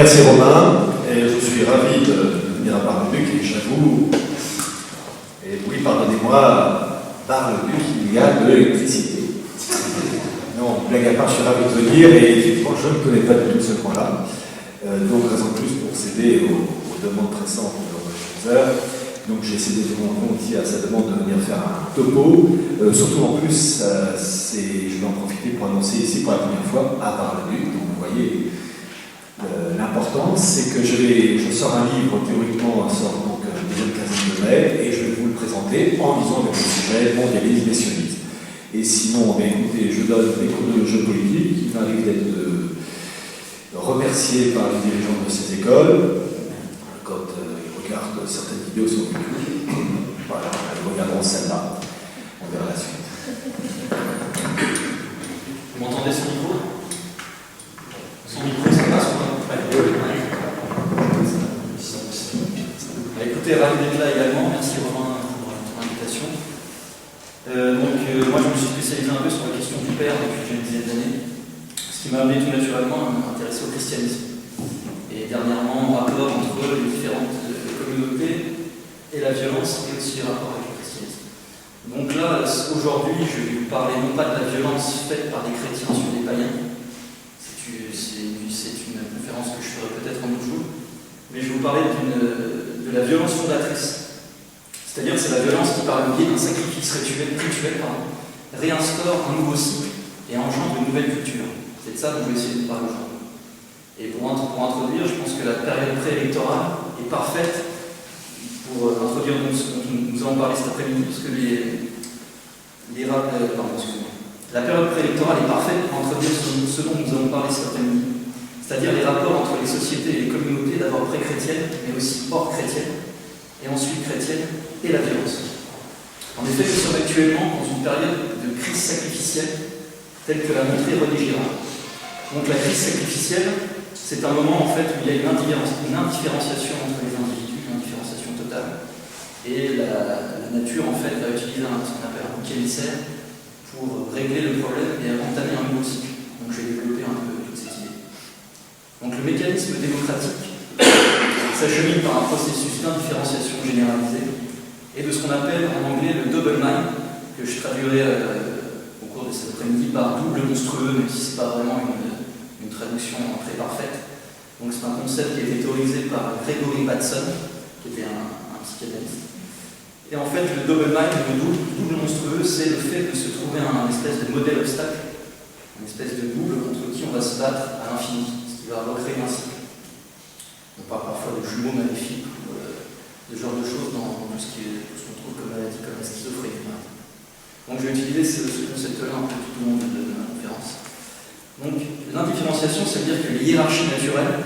Merci Romain, et je suis ravi de venir à Bar-le-Duc, et j'avoue, et oui, pardonnez-moi, Bar-le-Duc, il y a de l'électricité. Non, blague à part, je suis ravi de venir, et effectivement, je ne connais pas du tout ce point-là. Donc, raison de plus pour céder aux demandes pressantes de Romain. Donc, j'ai cédé de mon compte à sa demande de venir faire un topo. Surtout en plus, je vais en profiter pour annoncer ici pour la première fois à Bar-le-Duc. Donc, vous voyez. L'importance, c'est que je sors un livre, théoriquement, sort donc deuxième quinzaine de mai, et je vais vous le présenter en lisant avec le sujet mondialisme et sionisme. Et sinon, écoutez, je donne des cours de jeux politiques, il m'arrive d'être remercié par les dirigeants de ces écoles, quand ils regardent certaines vidéos sur YouTube. Voilà, ils regarderont celle-là, on verra la suite. Vous m'entendez ce micro? Son micro, ça passe ou pas? Écoutez, ravi d'être là également. Merci Romain pour ton invitation. Moi, je me suis spécialisé un peu sur la question du père depuis une dizaine d'années, ce qui m'a amené tout naturellement à m'intéresser au christianisme. Et dernièrement, au rapport entre les différentes communautés et la violence, et aussi le rapport avec le christianisme. Donc là, aujourd'hui, je vais vous parler non pas de la violence faite par des chrétiens sur des païens. C'est une conférence que je ferai peut-être un autre jour, mais je vais vous parler de la violence fondatrice. C'est-à-dire que c'est la violence qui, par le biais d'un sacrifice rituel, réinstaure un nouveau cycle et engendre une nouvelle culture. C'est de ça que je vais essayer de parler aujourd'hui. Et pour introduire, je pense que la période préélectorale est parfaite pour introduire ce dont nous allons parler cet après-midi, parce que la période préélectorale est parfaite pour introduire ce dont nous allons parler cet après-midi. C'est-à-dire les rapports entre les sociétés et les communautés, d'abord pré-chrétiennes, mais aussi hors chrétiennes, et ensuite chrétiennes, et la violence. En effet, nous sommes actuellement dans une période de crise sacrificielle, telle que l'a montré René Girard. Donc la crise sacrificielle, c'est un moment en fait où il y a une indifférenciation entre les individus, une indifférenciation totale, et la nature en fait va utiliser ce qu'on appelle un bouc émissaire pour régler le problème et entamer un nouveau cycle. Donc je vais développer un peu toute cette idée. Donc le mécanisme démocratique s'achemine par un processus d'indifférenciation généralisée et de ce qu'on appelle en anglais le double mind, que je traduirai au cours de cet après-midi par double monstrueux, même si ce n'est pas vraiment une traduction très parfaite. Donc c'est un concept qui a été théorisé par Gregory Bateson, qui était un psychanalyste. Et en fait, le double mind, le double monstrueux, c'est le fait de se trouver un espèce de modèle obstacle, une espèce de double contre qui on va se battre à l'infini. Va recréer un cycle. On parle parfois de jumeaux maléfiques ou de ce genre de choses dans tout ce qu'on trouve comme maladie, comme la schizophrénie. Donc je vais utiliser ce concept-là un peu tout au long de ma conférence. Donc l'indifférenciation, ça veut dire que les hiérarchies naturelles,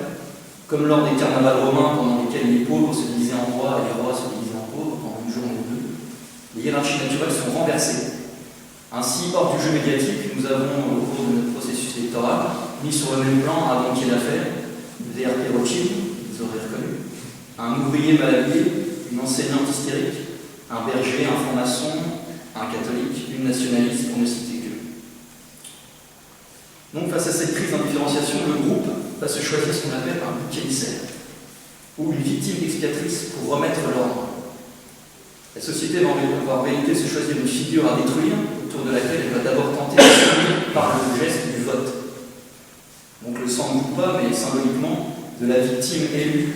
comme lors des carnavals romains pendant lesquels les pauvres se divisaient en rois et les rois se divisaient en pauvres pendant une journée ou deux, les hiérarchies naturelles sont renversées. Ainsi, hors du jeu médiatique, nous avons, au cours de notre processus électoral, mis sur le même plan un banquier d'affaires, VRP Rothschild, vous aurez reconnu, un ouvrier mal habillé, une enseignante hystérique, un berger, un franc-maçon, un catholique, une nationaliste, pour ne citer que. Donc, face à cette crise d'indifférenciation, le groupe va se choisir ce qu'on appelle un bouc émissaire, ou une victime expiatrice pour remettre l'ordre. La société va en réalité se choisir une figure à détruire, autour de laquelle elle va d'abord tenter de s'unir par le geste du vote. Donc le sang ne bouge pas, mais symboliquement, de la victime élue.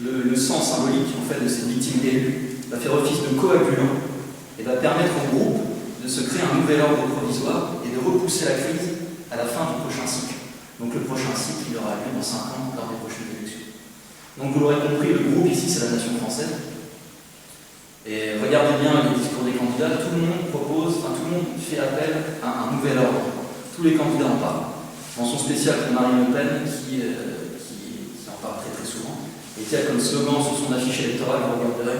Le sang symbolique en fait de cette victime élue va faire office de coagulant et va permettre au groupe de se créer un nouvel ordre provisoire et de repousser la crise à la fin du prochain cycle. Donc le prochain cycle, il aura lieu dans 5 ans lors des prochaines élections. Donc vous l'aurez compris, le groupe ici, c'est la nation française. Et regardez bien les discours des candidats, tout le monde fait appel à un nouvel ordre. Tous les candidats en parlent. Mention spéciale pour Marine Le Pen, qui en parle très très souvent, et qui a comme slogan sur son affiche électorale, vous regarderez,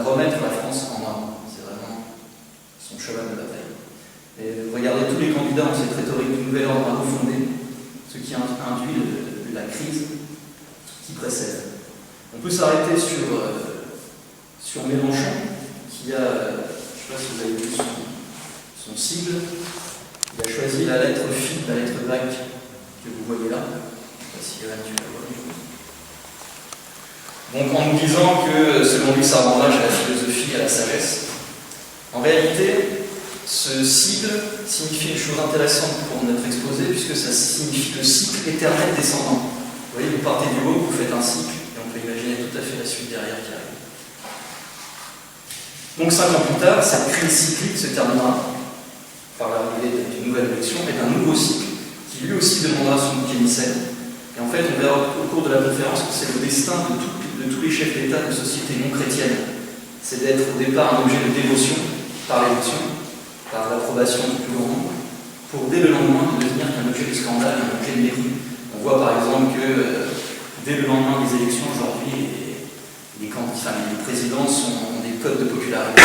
remettre la France en ordre. C'est vraiment son cheval de bataille. Et regardez, tous les candidats ont cette rhétorique du nouvel ordre à refonder, ce qui induit la crise qui précède. On peut s'arrêter sur Mélenchon, qui a, je ne sais pas si vous avez vu son sigle, il a choisi la lettre phi, la lettre grecque que vous voyez là, si Johan, tu l'as vu. Donc en nous disant que selon lui ça rend hommage à la philosophie et à la sagesse. En réalité, ce sigle signifie une chose intéressante pour notre exposé, puisque ça signifie le cycle éternel descendant. Vous voyez, vous partez du haut, vous faites un cycle, et on peut imaginer tout à fait la suite derrière qui arrive. Donc 5 ans plus tard, cette crise cyclique se terminera par l'arrivée d'une nouvelle élection et d'un nouveau cycle, qui lui aussi demandera son bouc émissaire. Et en fait, on verra au cours de la conférence que c'est le destin de tous les chefs d'État de sociétés non chrétiennes. C'est d'être au départ un objet de dévotion par l'émotion, par l'approbation du plus grand nombre, pour dès le lendemain devenir un objet de scandale, un objet de mépris. On voit par exemple que dès le lendemain des élections, aujourd'hui, les présidents ont des codes de popularité.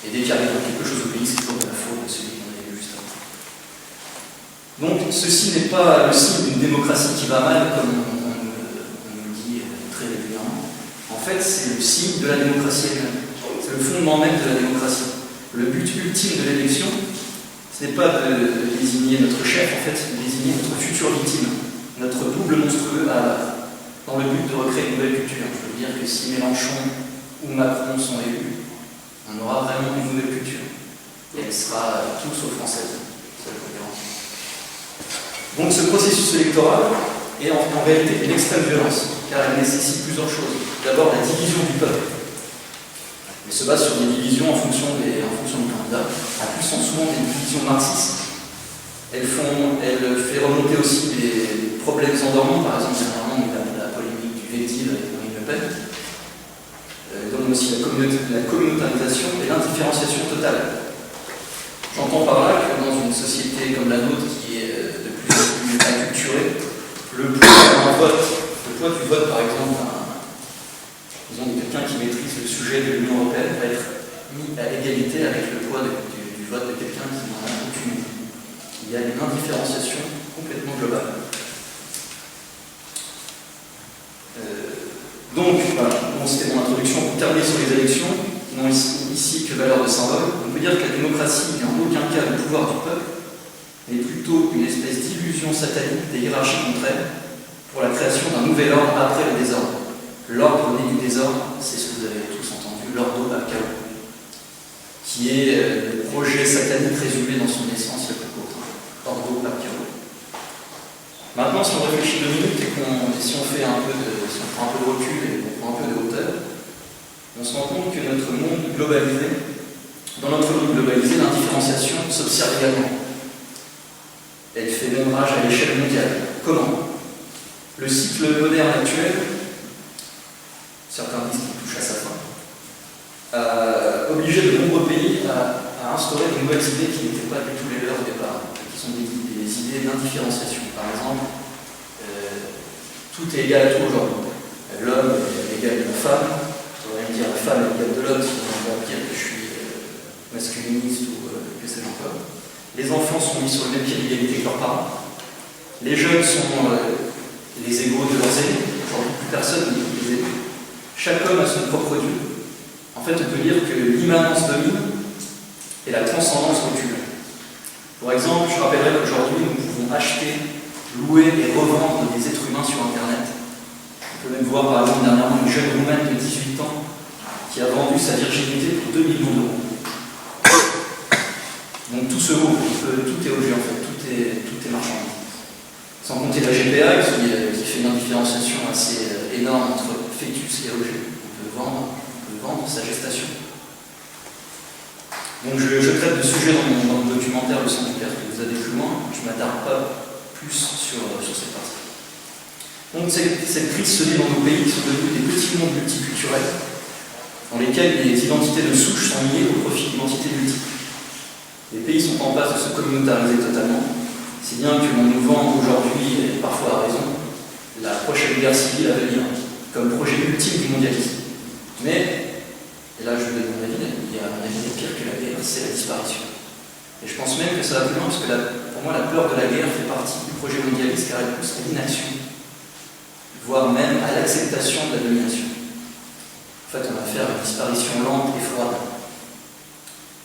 Et dès qu'il arrive quelque chose au pays, c'est toujours de la faute de celui qu'on a vu juste avant. Donc ceci n'est pas le signe d'une démocratie qui va mal, comme on nous le dit très régulièrement. En fait, c'est le signe de la démocratie elle-même. C'est le fondement même de la démocratie. Le but ultime de l'élection, ce n'est pas de désigner notre chef, en fait, c'est de désigner notre future victime, notre double monstrueux à abattre, dans le but de recréer une nouvelle culture. Je veux dire que si Mélenchon ou Macron sont élus, on aura vraiment une nouvelle culture. Et elle sera tout sauf française. C'est la conférence. Donc ce processus électoral est en réalité une extrême violence, car elle nécessite plusieurs choses. D'abord la division du peuple. Elle se base sur des divisions en fonction du candidat. En plus, sont souvent des divisions marxistes. Elle fait remonter aussi des problèmes endormants, par exemple, dernièrement, la polémique du Vétil avec Marine Le Pen. Elle donne aussi la communautarisation et l'indifférenciation totale. J'entends par là que dans une société comme la nôtre, qui est de plus en plus acculturée, le poids du vote, par exemple, disons quelqu'un qui maîtrise le sujet de l'Union européenne va être mis à égalité avec le poids du vote de quelqu'un qui n'en a aucune idée. Il y a une indifférenciation complètement globale. Donc, voilà, c'était mon introduction pour terminer sur les élections, qui n'ont ici que valeur de symbole. On peut dire que la démocratie n'est en aucun cas le pouvoir du peuple, mais plutôt une espèce d'illusion satanique des hiérarchies contraires pour la création d'un nouvel ordre après le désordre. L'ordre né du désordre, c'est ce que vous avez tous entendu, l'ordo ab chaos, qui est le projet satanique résumé dans son essence la plus courte. Ordo ab chaos. Maintenant, si on réfléchit 2 minutes et si on prend un peu de recul et on prend un peu de hauteur, on se rend compte que dans notre monde globalisé, l'indifférenciation s'observe également. Elle fait ombrage à l'échelle mondiale. Comment? Le cycle moderne actuel, certains disent qu'il touche à sa fin, a obligé de nombreux pays à instaurer de nouvelles idées qui n'étaient pas du tout les leurs au départ, qui sont des idées d'indifférenciation. Par exemple, tout est égal à tout aujourd'hui. L'homme est égal à la femme, on pourrait me dire la femme est égale de l'homme, sinon on va dire que je suis masculiniste ou que sais-je encore. Les enfants sont mis sur le même pied d'égalité que leurs parents. Les jeunes sont les égaux de leurs aînés. Aujourd'hui, plus personne n'est les aînés. Chaque homme a son propre Dieu. En fait, on peut dire que l'immanence domine et la transcendance recule. Pour exemple, je rappellerai qu'aujourd'hui, nous pouvons acheter, louer et revendre des êtres humains sur Internet. On peut même voir, par exemple, dernièrement, une jeune roumaine de 18 ans qui a vendu sa virginité pour 2 millions d'euros. Donc tout se vaut, tout est objet en fait, tout est marchand. Sans compter la GPA qui fait une indifférenciation assez énorme entre fœtus et objet. On peut vendre sa gestation. Donc je traite de sujets dans le documentaire Le Sang du Père que vous avez plus loin, je ne m'attarde pas plus sur cette partie. Donc cette crise se lit dans nos pays qui sont devenus des petits mondes multiculturels, dans lesquels les identités de souche sont liées au profit d'identités multiples. Les pays sont en passe de se communautariser totalement, si bien que l'on nous vend aujourd'hui, et parfois à raison, la prochaine guerre civile à venir, comme projet ultime du mondialisme. Mais, et là je vous donne mon avis, il y a un avis pire que la guerre, c'est la disparition. Et je pense même que ça va plus loin, parce que pour moi la peur de la guerre fait partie du projet mondialiste, car elle pousse à l'inaction, voire même à l'acceptation de la domination. En fait, on va faire une disparition lente et froide.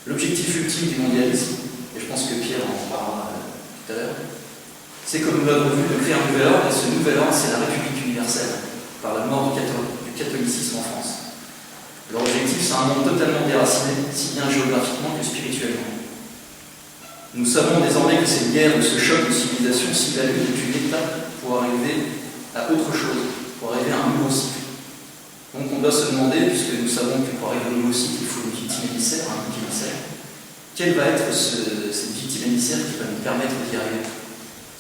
L'objectif ultime du mondialisme, et je pense que Pierre en parlera tout à l'heure, c'est, comme nous l'avons vu, de créer un nouvel ordre, et ce nouvel ordre, c'est la République universelle, par la mort du catholicisme en France. Leur objectif, c'est un monde totalement déraciné, si bien géographiquement que spirituellement. Nous savons désormais que cette guerre ou ce choc de civilisation s'évalue depuis l'étape pour arriver à autre chose, pour arriver à un nouveau cycle. Donc on doit se demander, puisque nous savons que pour arriver au nouveau cycle, il faut une victime émissaire, un bouc émissaire, quelle va être cette victime émissaire qui va nous permettre d'y arriver,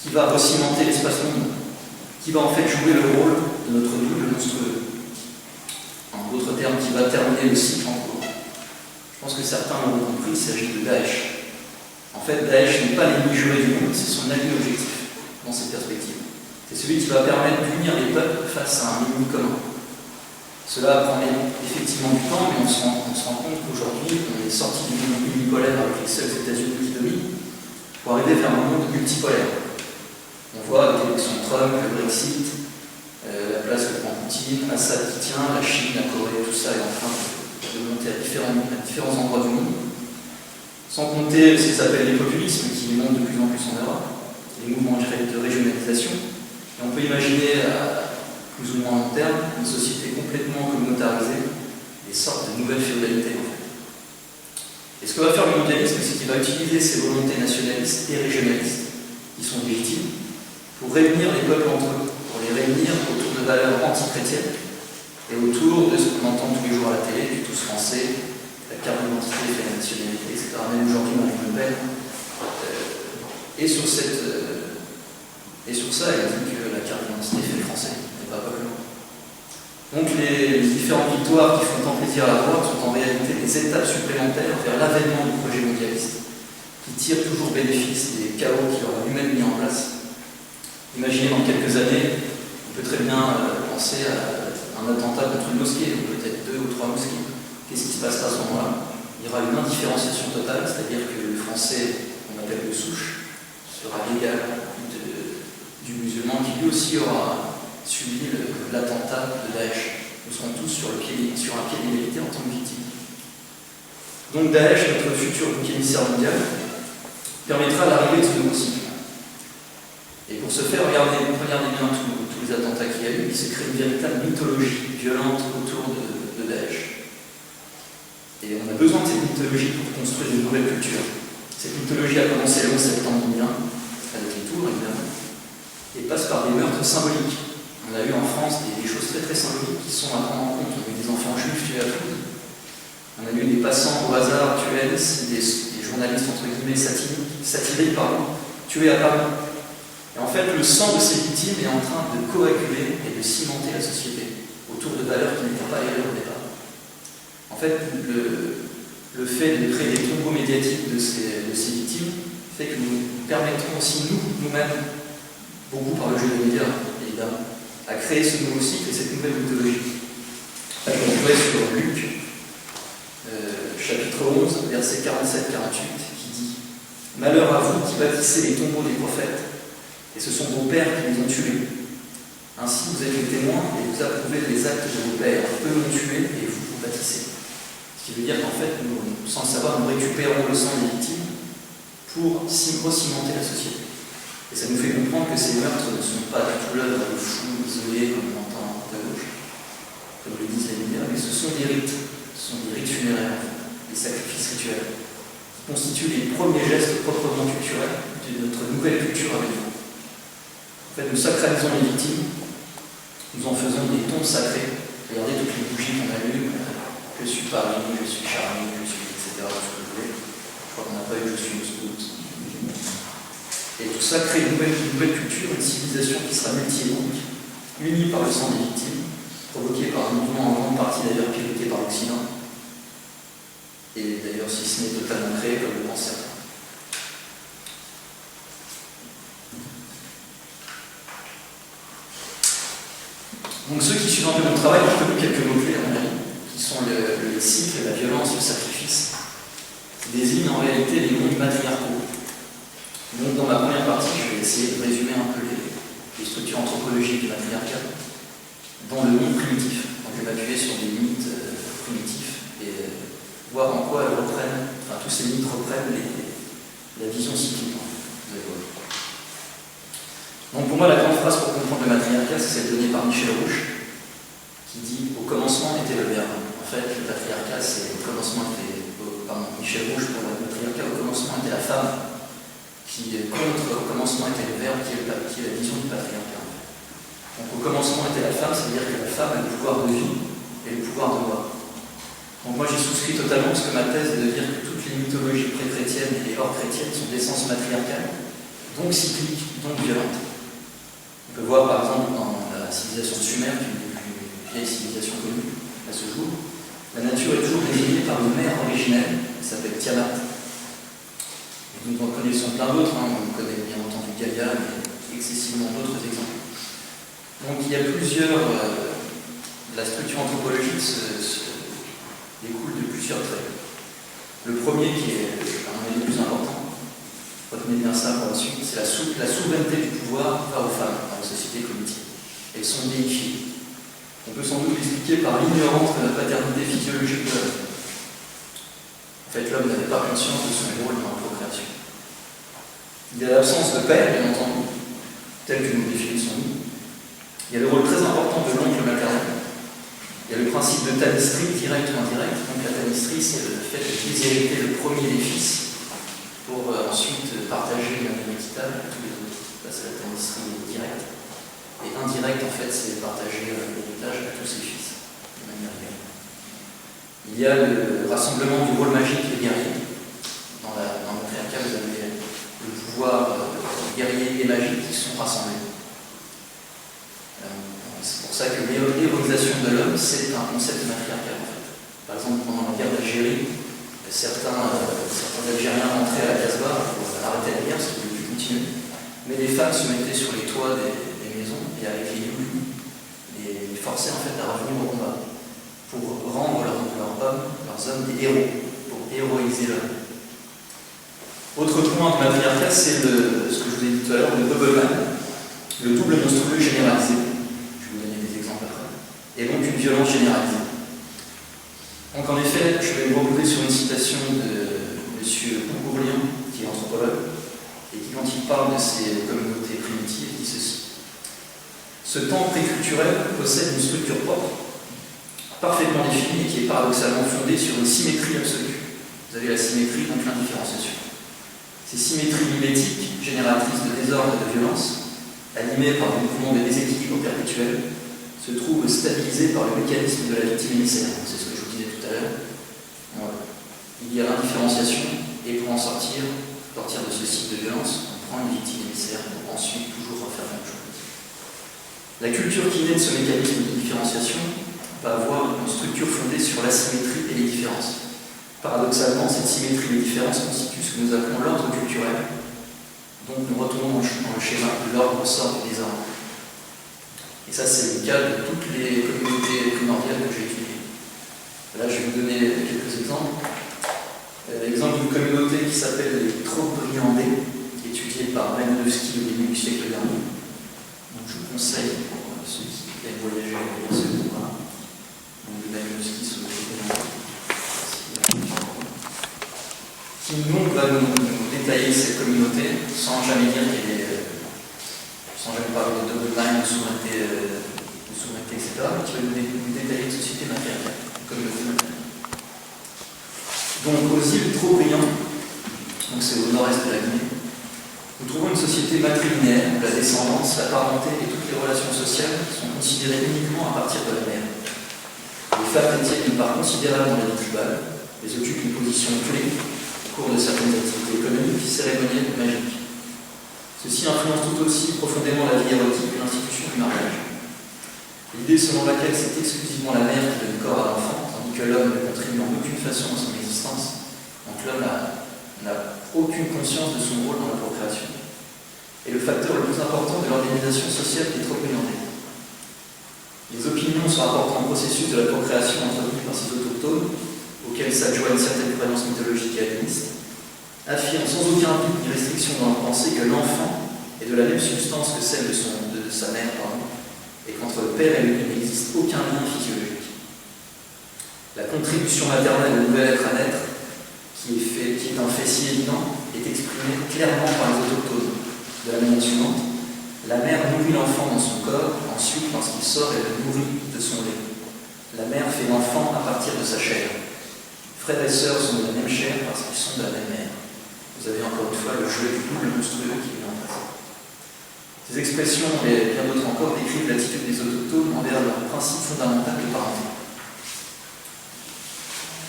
qui va recimenter l'espace-monde, qui va en fait jouer le rôle de notre double monstrueux. En d'autres termes, qui va terminer le cycle en cours. Je pense que certains l'ont compris, il s'agit de Daesh. En fait, Daesh n'est pas l'ennemi juré du monde, c'est son ami objectif dans cette perspective. C'est celui qui va permettre d'unir les peuples face à un ennemi commun. Cela prend effectivement du temps, mais on se rend compte qu'aujourd'hui, on est sorti du monde unipolaire avec les seuls États-Unis qui dominent pour arriver vers un monde multipolaire. On voit avec l'élection de Trump, le Brexit, la place que prend Poutine, Assad qui tient, la Chine, la Corée, tout ça est en train de monter à différents endroits du monde. Sans compter ce qui s'appelle les populismes qui montent de plus en plus en Europe, les mouvements de régionalisation. Et on peut imaginer plus ou moins long terme, une société complètement communautarisée, des sortes de nouvelles féodalités en fait. Et ce que va faire le mondialisme, c'est qu'il va utiliser ces volontés nationalistes et régionalistes, qui sont légitimes, pour réunir les peuples entre eux, pour les réunir autour de valeurs anti-chrétiennes et autour de ce qu'on entend tous les jours à la télé, du tous français, la carte d'identité, la nationalité, etc. Même aujourd'hui, Marine Le Pen. Et sur ça, elle dit que la carte d'identité fait le français. Pas que loin. Donc les différentes victoires qui font tant plaisir à la voir sont en réalité des étapes supplémentaires vers l'avènement du projet mondialiste, qui tire toujours bénéfice des chaos qu'il aura lui-même mis en place. Imaginez dans quelques années, on peut très bien penser à un attentat contre une mosquée, ou peut-être 2 ou 3 mosquées. Qu'est-ce qui se passera à ce moment-là? Il y aura une indifférenciation totale, c'est-à-dire que le français, qu'on appelle de souche, sera l'égal du musulman qui lui aussi aura subi l'attentat de Daesh. Nous serons tous sur un pied d'égalité en tant que victimes. Donc Daesh, notre futur bouc émissaire mondial, permettra l'arrivée de ce nouveau cycle. Et pour ce faire, regardez bien tous les attentats qu'il y a eu, il se crée une véritable mythologie violente autour de Daesh. Et on a besoin de cette mythologie pour construire de nouvelles cultures. Cette mythologie a commencé le 11 septembre 2001, avec les tours évidemment, et passe par des meurtres symboliques. On a eu en France des choses très très symboliques qui sont à prendre en compte. On a eu des enfants juifs tués à Toulouse. On a eu des passants au hasard tués à Nice, des journalistes entre guillemets satiriques, tués à Paris. Et en fait, le sang de ces victimes est en train de coaguler et de cimenter la société autour de valeurs qui n'étaient pas les leurs au départ. En fait, le fait de créer des tombeaux médiatiques de ces victimes fait que nous permettrons aussi nous-mêmes, beaucoup par le jeu des médias évidemment, à créer ce nouveau cycle et cette nouvelle mythologie. Là, je me trouvais sur Luc, chapitre 11, verset 47-48, qui dit « Malheur à vous qui bâtissez les tombeaux des prophètes, et ce sont vos pères qui les ont tués. Ainsi vous êtes les témoins et vous approuvez les actes de vos pères. Eux l'ont tué et vous bâtissez. » Ce qui veut dire qu'en fait, nous, sans le savoir, nous récupérons le sang des victimes pour recimenter la société. Et ça nous fait comprendre que ces meurtres ne sont pas du tout l'œuvre de fous isolés comme on entend à gauche, comme le disent les médias, mais ce sont des rites. Ce sont des rites funéraires, des sacrifices rituels, qui constituent les premiers gestes proprement culturels de notre nouvelle culture à venir. En fait, nous sacralisons les victimes, nous en faisons des tombes sacrées. Regardez toutes les bougies qu'on allume, je suis Paris, je suis Charlie, je suis etc. Tout ce que vous voulez. Je crois qu'on n'a pas eu je suis Moscou. Et tout ça crée une nouvelle culture, une civilisation qui sera multi-ethnique, unie par le sang des victimes, provoquée par un mouvement en grande partie d'ailleurs piloté par l'Occident, et d'ailleurs si ce n'est totalement créé comme le pensent certains. Donc ceux qui suivent un peu mon travail ont connu quelques mots-clés à mon avis, qui sont le cycle, la violence, le sacrifice, qui désignent en réalité les mondes matriarcaux. Donc dans ma première partie, je vais essayer de résumer un peu les structures anthropologiques du matriarcat dans le monde primitif. Donc je vais m'appuyer sur des mythes primitifs et voir en quoi elles reprennent, enfin tous ces mythes reprennent la vision cyclique. Donc pour moi, la grande phrase pour comprendre le matriarcat, c'est celle donnée par Michel Rouche, qui dit « Au commencement était le verbe ». En fait, le patriarcat, c'est au commencement était... Pardon, Michel Rouche, pour le patriarcat, au commencement était la femme, qui contre au commencement était le verbe, qui est la vision du patriarcat. Donc au commencement était la femme, c'est-à-dire que la femme a le pouvoir de vie et le pouvoir de loi. Donc moi j'ai souscrit totalement parce que ma thèse est de dire que toutes les mythologies pré-chrétiennes et hors chrétiennes sont d'essence matriarcale, donc cycliques, donc violentes. On peut voir par exemple dans la civilisation sumaire, qui est une des plus vieilles civilisations connues à ce jour, la nature est toujours désignée par une mère originelle, qui s'appelle Tiamat. Et nous en connaissons plein d'autres, on connaît bien entendu Gaïa, mais excessivement d'autres exemples. Donc il y a plusieurs... la structure anthropologique découle de plusieurs traits. Le premier, qui est un des plus importants, retenez bien ça pour la suite, c'est la souveraineté du pouvoir va aux femmes dans la société cognitive. Elles sont déifiées. On peut sans doute l'expliquer par l'ignorance de la paternité physiologique de l'homme. En fait, l'homme n'avait pas conscience de son rôle dans la procréation. Il y a l'absence de père, bien entendu, tel que nous définissons-nous. Il y a le rôle très important de l'oncle maternel. Il y a le principe de tanistrie, direct ou indirect. Donc la tanistrie, c'est le fait de déshériter le premier des fils pour ensuite partager l'avenir équitable à tous les autres. Ça, c'est la tanistrie directe. Et indirecte, en fait, c'est partager l'héritage à tous ses fils, de manière égale. Il y a le rassemblement du rôle magique des guerriers. Dans le matriarcat, vous avez le pouvoir guerrier et magique qui sont rassemblés. C'est pour ça que l'héroïsation de l'homme, c'est un concept matriarcal en fait. Par exemple, pendant la guerre d'Algérie, certains Algériens rentraient à la Casbah pour arrêter la guerre, parce qu'ils ne pouvaient plus continuer. Mais les femmes se mettaient sur les toits des maisons et avec les loups, les forçaient en fait à revenir au combat pour rendre leurs hommes des héros, pour héroïser l'homme. Autre point du matriarcat, c'est ce que je vous ai dit tout à l'heure, le Doberman, le double monstrueux généralisé. Et donc une violence généralisée. Donc en effet, je vais me reposer sur une citation de M. Pougourlian, qui est anthropologue, et qui, quand il parle de ces communautés primitives, dit ceci. Ce temps préculturel possède une structure propre, parfaitement définie, et qui est paradoxalement fondée sur une symétrie absolue. Vous avez la symétrie, donc l'indifférenciation. Ces symétries mimétiques, génératrices de désordre et de violence, animées par des mouvements de déséquilibre perpétuel, se trouve stabilisé par le mécanisme de la victime émissaire. C'est ce que je vous disais tout à l'heure. Voilà. Il y a l'indifférenciation, et pour en sortir de ce cycle de violence, on prend une victime émissaire pour ensuite toujours refaire la même chose. La culture qui naît de ce mécanisme de différenciation va avoir une structure fondée sur l'asymétrie et les différences. Paradoxalement, cette symétrie et les différences constituent ce que nous appelons l'ordre culturel. Donc nous retournons dans le schéma de l'ordre sort du désordre. Et ça, c'est le cas de toutes les communautés primordiales que j'ai étudiées. Là, je vais vous donner quelques exemples. L'exemple d'une communauté qui s'appelle les Trobriandais, étudiée par Malinowski au début du siècle dernier. Donc, je vous conseille, pour ceux qui aiment voyager, à lire ce livre-là. Donc, Malinowski sur le Trobriandais. Qui donc va nous détailler cette communauté sans jamais dire qu'elle est. Sans jamais parler de double line, de souveraineté, etc., mais qui va nous détailler une société matérielle, comme le fait matériel. Donc, aux îles Trobriand, donc c'est au nord-est de la Guinée, nous trouvons une société matrilinéaire où la descendance, la parenté et toutes les relations sociales sont considérées uniquement à partir de la mère. Les femmes détiennent une part considérable dans la vie tribale, elles occupent une position clé au cours de certaines activités économiques, cérémonielles et magiques. Ceci influence tout aussi profondément la vie érotique et l'institution du mariage. L'idée selon laquelle c'est exclusivement la mère qui donne corps à l'enfant, tandis que l'homme ne contribue en aucune façon à son existence, donc l'homme n'a aucune conscience de son rôle dans la procréation, est le facteur le plus important de l'organisation sociale des Trobriandais. Les opinions sont rapportant au processus de la procréation entretenu par ces autochtones, auxquels s'adjoignent certaines croyances mythologiques et animistes, affirme sans aucun doute ni restriction dans leur pensée que l'enfant est de la même substance que celle de sa mère, et qu'entre le père et lui il n'existe aucun lien physiologique. La contribution maternelle au nouvel être à naître, qui est un fait si évident, est exprimée clairement par les autochtones. De la manière suivante, La mère nourrit l'enfant dans son corps, ensuite, lorsqu'il sort, elle le nourrit de son lait. La mère fait l'enfant à partir de sa chair. Frères et sœurs sont de la même chair parce qu'ils sont de la même mère. Vous avez encore une fois le jeu du double monstrueux qui est en place. Ces expressions et bien d'autres encore décrivent l'attitude des autochtones envers leur principe fondamental de parenté.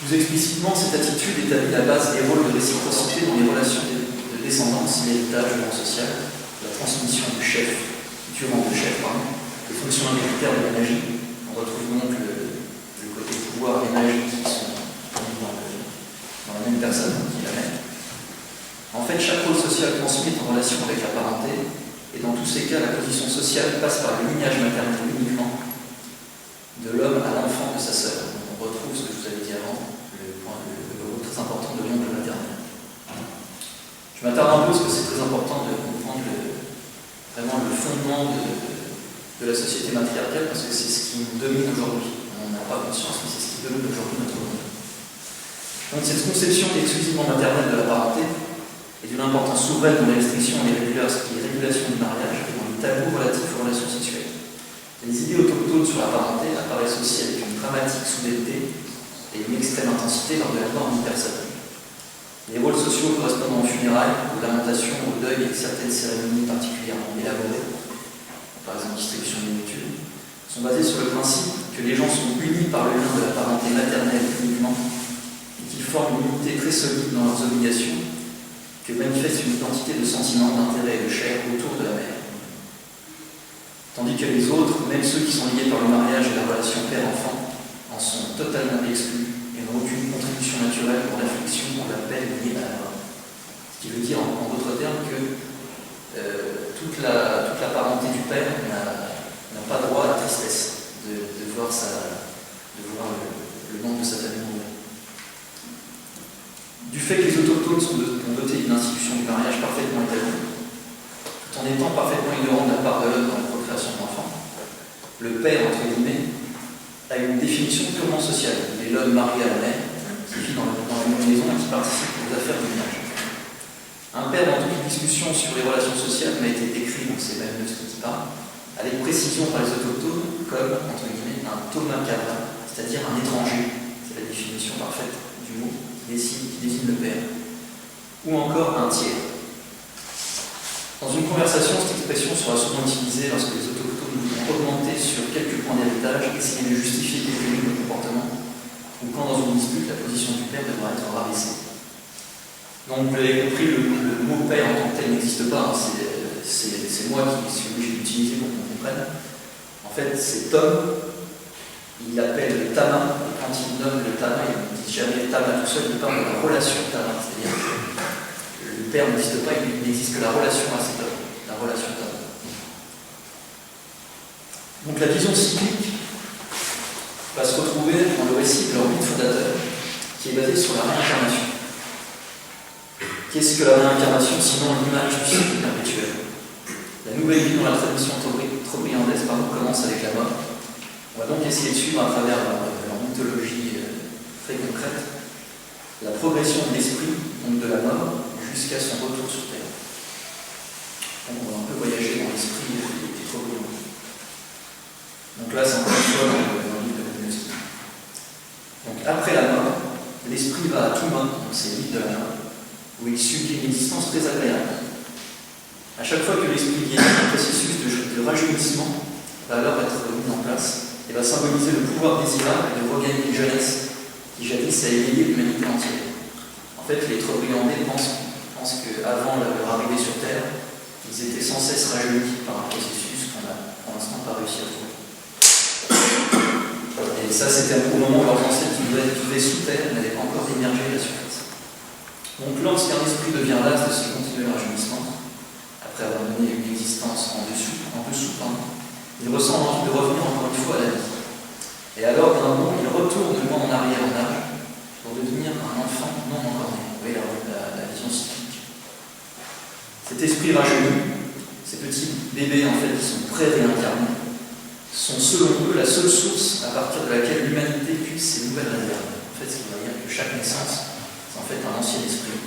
Plus explicitement, cette attitude établit la base des rôles de réciprocité dans les relations de descendance, l'héritage, le rang social, la transmission du rang de chef, les fonctions héréditaires de la magie. On retrouve donc le côté pouvoir des magies qui sont dans la même personne, qui est la mère. En fait, chaque rôle social transmis est en relation avec la parenté, et dans tous ces cas, la position sociale passe par le lignage maternel uniquement, de l'homme à l'enfant de sa sœur. Donc on retrouve ce que je vous avais dit avant, le rôle très important de l'oncle maternel. Je m'attarde un peu parce que c'est très important de comprendre vraiment le fondement de la société matriarcale, parce que c'est ce qui nous domine aujourd'hui. On n'a pas conscience, mais c'est ce qui domine aujourd'hui notre monde. Donc cette conception exclusivement maternelle de la parenté et d'une importance souveraine dans les restrictions et les régulations du mariage et dans les tabous relatifs aux relations sexuelles. Les idées autochtones sur la parenté apparaissent aussi avec une dramatique soudaineté et une extrême intensité lors de la mort d'une personne. Les rôles sociaux correspondant aux funérailles, aux lamentations, au deuil et certaines cérémonies particulièrement élaborées, par exemple distribution des nourritures, sont basés sur le principe que les gens sont unis par le lien de la parenté maternelle uniquement et qu'ils forment une unité très solide dans leurs obligations que manifeste une identité de sentiment, d'intérêt et de chair autour de la mère. Tandis que les autres, même ceux qui sont liés par le mariage et la relation père-enfant, en sont totalement exclus et n'ont aucune contribution naturelle pour l'affliction ou la peine liée à la mort. Ce qui veut dire en d'autres termes que toute la parenté du père n'a pas droit à la tristesse de voir le membre de sa famille mourir. Du fait que les autochtones sont dotés d'une institution du mariage parfaitement établie, tout en étant parfaitement ignorants de la part de l'homme dans la procréation d'enfants, le père, entre guillemets, a une définition purement sociale. Il est l'homme marié à la mère, qui vit dans la même maison et qui participe aux affaires du ménage. Un père, dans toute une discussion sur les relations sociales, m'a été décrit dans ces mêmes notes qui parlent, avec précision par les autochtones, comme, entre guillemets, un Thomas Cabra, c'est-à-dire un étranger. C'est la définition parfaite du mot qui désigne le père. Ou encore un tiers. Dans une conversation, cette expression sera souvent utilisée lorsque les autochtones vont augmenter sur quelques points d'héritage, essayer de justifier quelques lignes de comportement, ou quand dans une dispute, la position du père devra être rabaissée. Donc, vous avez compris, le mot père en tant que tel n'existe pas, hein. C'est moi qui suis obligé d'utiliser pour qu'on comprenne. En fait, cet homme, il appelle le Tama, et quand il nomme le Tama, il ne dit jamais Tama tout seul, il parle de la relation Tama, c'est-à-dire que le père n'existe pas, il n'existe que la relation à cet homme, la relation Tama. Donc la vision cyclique va se retrouver dans le récit de leur mythe fondateur, qui est basé sur la réincarnation. Qu'est-ce que la réincarnation, sinon l'image du cycle perpétuel? La nouvelle vie dans la tradition trobriandaise commence avec la mort. On va donc essayer de suivre à travers leur mythologie très concrète la progression de l'esprit, donc de la mort, jusqu'à son retour sur Terre. Donc on va un peu voyager dans l'esprit des trobriandais. Donc là, c'est encore une fois dans le livre de Wittgenstein. Donc après la mort, l'esprit va à Tuma, donc c'est l'île de la mort, où il subit une existence très agréable. À chaque fois que l'esprit vieillit, un processus de rajeunissement va alors être mis en place et va symboliser le pouvoir désirable de regagner une jeunesse qui jadis a éveillé l'humanité entière. En fait, les trobriandais pensent qu'avant leur arrivée sur Terre, ils étaient sans cesse rajeunis par un processus qu'on n'a pour l'instant pas réussi à trouver. Et ça, c'était au moment où leurs ancêtres qui vivaient sous Terre n'avaient pas encore émergé à la surface. Donc lorsqu'un esprit devient las de ce continuel rajeunissement, après avoir mené une existence en dessous, il ressent l'envie de revenir encore une fois à la vie. Et alors, d'un bond, il retourne loin en arrière en âge pour devenir un enfant non encore né. Vous voyez la vision cyclique. Cet esprit rajeuni, ces petits bébés en fait qui sont pré-réincarnés, sont selon eux la seule source à partir de laquelle l'humanité puise ses nouvelles réserves. En fait, ce qui veut dire que chaque naissance, c'est en fait un ancien esprit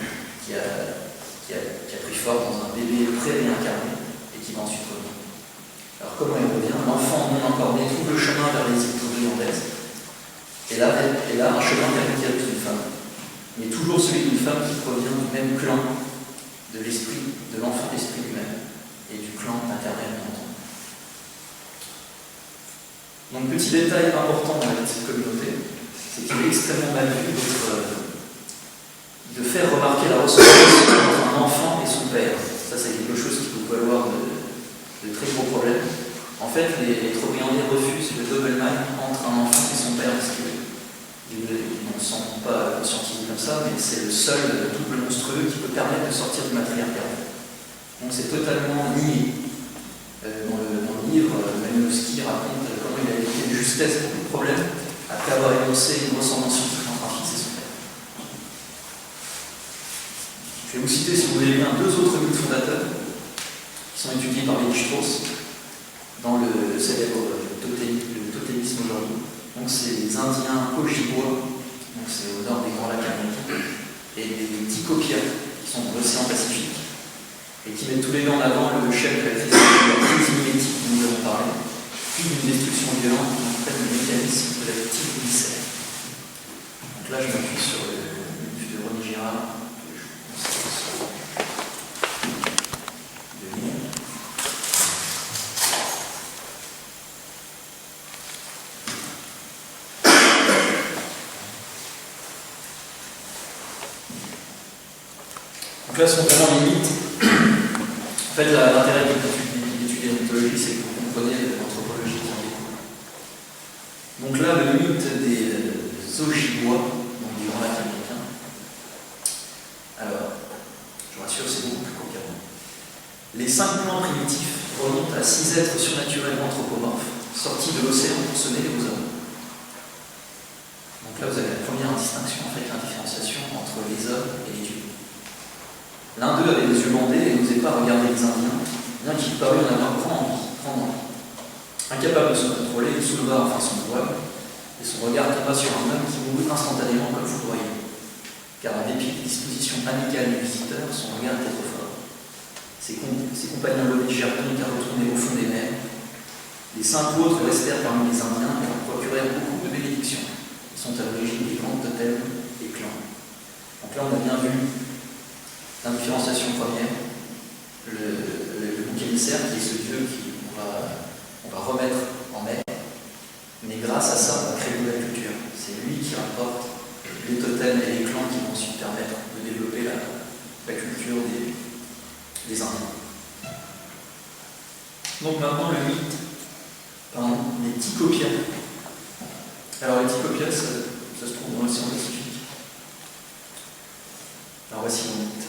qui a pris forme dans un bébé pré-réincarné et qui va ensuite revenir. comment il revient? L'enfant non encore né trouve le chemin vers les îles Thaïlandaises. Et là, un chemin intermédiaire d'une femme. Mais toujours celui d'une femme qui provient du même clan de l'esprit, de l'enfant d'esprit lui-même, et du clan maternel, bien entendu. Donc, petit détail important dans la petite communauté, c'est qu'il est extrêmement mal vu de faire remarquer la ressemblance entre un enfant et son père. Ça, c'est quelque chose qui peut valoir de très gros problèmes. En fait, les Trobriandais refusent le double mind entre un enfant et son père, parce qu'ils ne sont pas scientifiques comme ça, mais c'est le seul double monstrueux qui peut permettre de sortir du matriarcat. Donc c'est totalement nié. Dans le livre, Malinowski raconte comment il a évité de justesse beaucoup de problèmes après avoir énoncé une ressemblance scientifique entre un fils et son père. Je vais vous citer, si vous voulez bien, deux autres mythes fondateurs qui sont étudiés par Lévi-Strauss dans le célèbre totémisme aujourd'hui. Donc c'est les Indiens Ojibwa, donc c'est au nord des Grands Lacs américains, et les Tikopia, qui sont dans l'océan Pacifique, et qui mettent tous les deux en avant le chef de la crise mimétique dont nous avons parlé, puis d'une destruction violente qui entraîne le mécanisme de la petite glycère. Donc là je m'appuie sur le livre de René Girard. Donc là, ce sont vraiment les mythes. En fait, l'intérêt d'étudier la mythologie, c'est que vous comprenez l'anthropologie qui en découle. Donc là, le mythe des Ojibwa, donc du Grand Lac américain. Alors, je vous rassure, c'est beaucoup plus court qu'avant. Les 5 plans primitifs remontent à 6 êtres surnaturellement anthropomorphes, sortis de l'océan pour se mêler aux hommes. Donc là, vous avez la première distinction, en fait, la différenciation entre les hommes et les dieux. L'un d'eux avait les yeux bandés et n'osait pas regarder les Indiens, bien qu'il parut en avoir grand envie. Incapable de se contrôler, il souleva enfin son voile, et son regard tomba sur un homme qui mourut instantanément comme foudroyé. Car à dépit des dispositions amicales du visiteur, son regard était trop fort. Ses compagnons le légèrent à retourner au fond des mers. Les 5 autres restèrent parmi les Indiens et leur procurèrent beaucoup de bénédictions. Ils sont à l'origine des grands totems et clans. Donc là, on a bien vu la différenciation première, le bouc émissaire qui est ce dieu qu'on va remettre en mer, mais grâce à ça, on va créer une nouvelle culture. C'est lui qui rapporte les totems et les clans qui vont ensuite permettre de développer la culture des Indiens. Donc maintenant, le mythe, les Tikopia. Alors les Tikopia, ça se trouve dans l'océan Pacifique. Alors voici le mythe.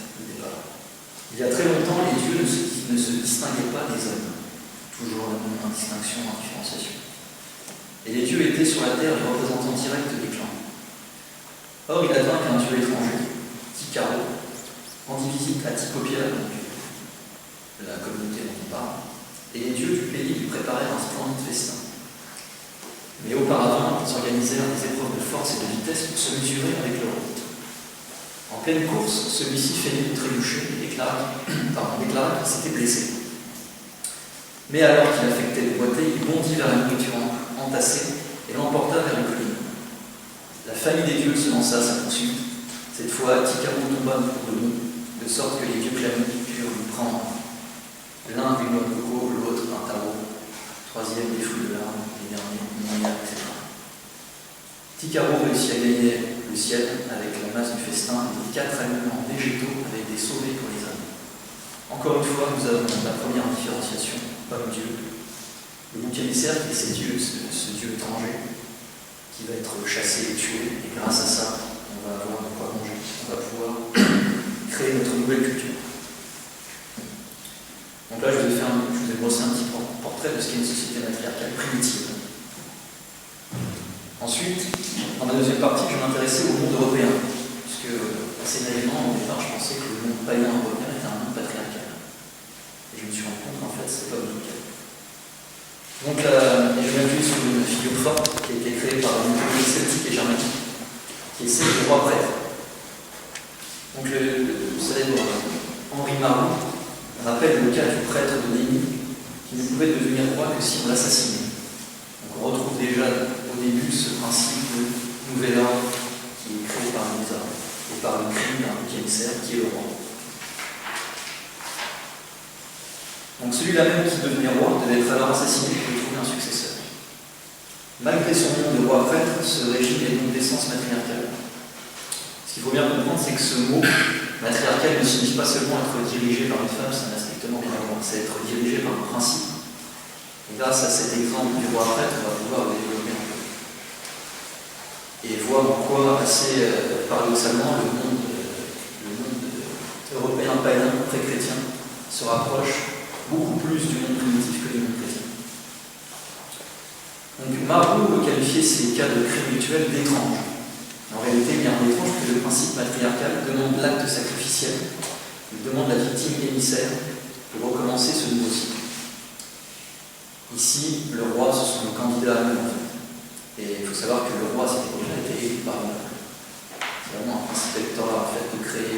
Il y a très longtemps, les dieux ne se distinguaient pas des hommes. Toujours la même distinction, en différenciation. Et les dieux étaient sur la terre les représentants directs des clans. Or, il advint qu'un dieu étranger, Tikaro, rendit visite à Tikopia, donc la communauté dont on parle, et les dieux du pays lui préparèrent un splendide festin. Mais auparavant, ils organisèrent des épreuves de force et de vitesse pour se mesurer avec leur hôte. En pleine course, celui-ci feignit de trébucher et déclara qu'il s'était blessé. Mais alors qu'il affectait de boiter, il bondit vers la nourriture entassée et l'emporta vers une colline. La famille des dieux se lança à sa poursuite. Cette fois, Tikaro tomba pour debout, de sorte que les dieux clamiques purent lui prendre. L'un une noix de coco, l'autre un tarot, troisième des fruits de l'arbre, les derniers une manière, etc. Tikaro réussit à gagner le ciel avec la masse du festin et les 4 aliments végétaux avec des sauvés pour les hommes. Encore une fois, nous avons la première différenciation, homme-dieu. Le bouc émissaire qui est ce dieu étranger, qui va être chassé et tué, et grâce à ça, on va avoir de quoi manger. On va pouvoir créer notre nouvelle culture. Donc là, je vous ai brossé un petit portrait de ce qu'est une société matriarcale primitive. Ensuite, dans la deuxième partie, je vais m'intéresser au monde européen, puisque assez naïvement, au départ, je pensais que le monde païen européen était un monde patriarcal. Et je me suis rendu compte qu'en fait, c'est pas du tout le cas. Donc là, je m'appuie sur une figure forte qui a été créée par une mythologie celtique et germanique, qui est celle du roi prêtre. Donc le célèbre Henri Marou rappelle le cas du prêtre de Némi, qui ne pouvait devenir roi que aussi on l'assassinait. Donc on retrouve déjà au début ce principe de nouvel ordre qui est créé par les hommes et par le crime d'un bouc émissaire qui est le roi. Donc celui-là même qui devenait roi devait être alors assassiné pour trouver un successeur. Malgré son nom de roi prêtre, ce régime est donc d'essence matriarcale. Ce qu'il faut bien comprendre, c'est que ce mot matriarcal ne signifie pas seulement être dirigé par une femme, ça n'a strictement rien à voir, c'est être dirigé par un principe. Et grâce à cet exemple du roi prêtre, on va pouvoir le développer un peu. Et voir en quoi, assez paradoxalement, le monde européen païen, pré-chrétien, se rapproche beaucoup plus du monde primitif que du monde chrétien. Donc Marot qualifiait ces cas de crime mutuel d'étranges. En réalité, il y a un étrange que le principe matriarcal demande l'acte sacrificiel, il demande la victime émissaire pour recommencer ce nouveau cycle. Ici, le roi, ce sont les candidats à même, en fait. Et il faut savoir que le roi, c'était déjà été élu par le peuple. C'est vraiment un principe électoral, en fait, de créer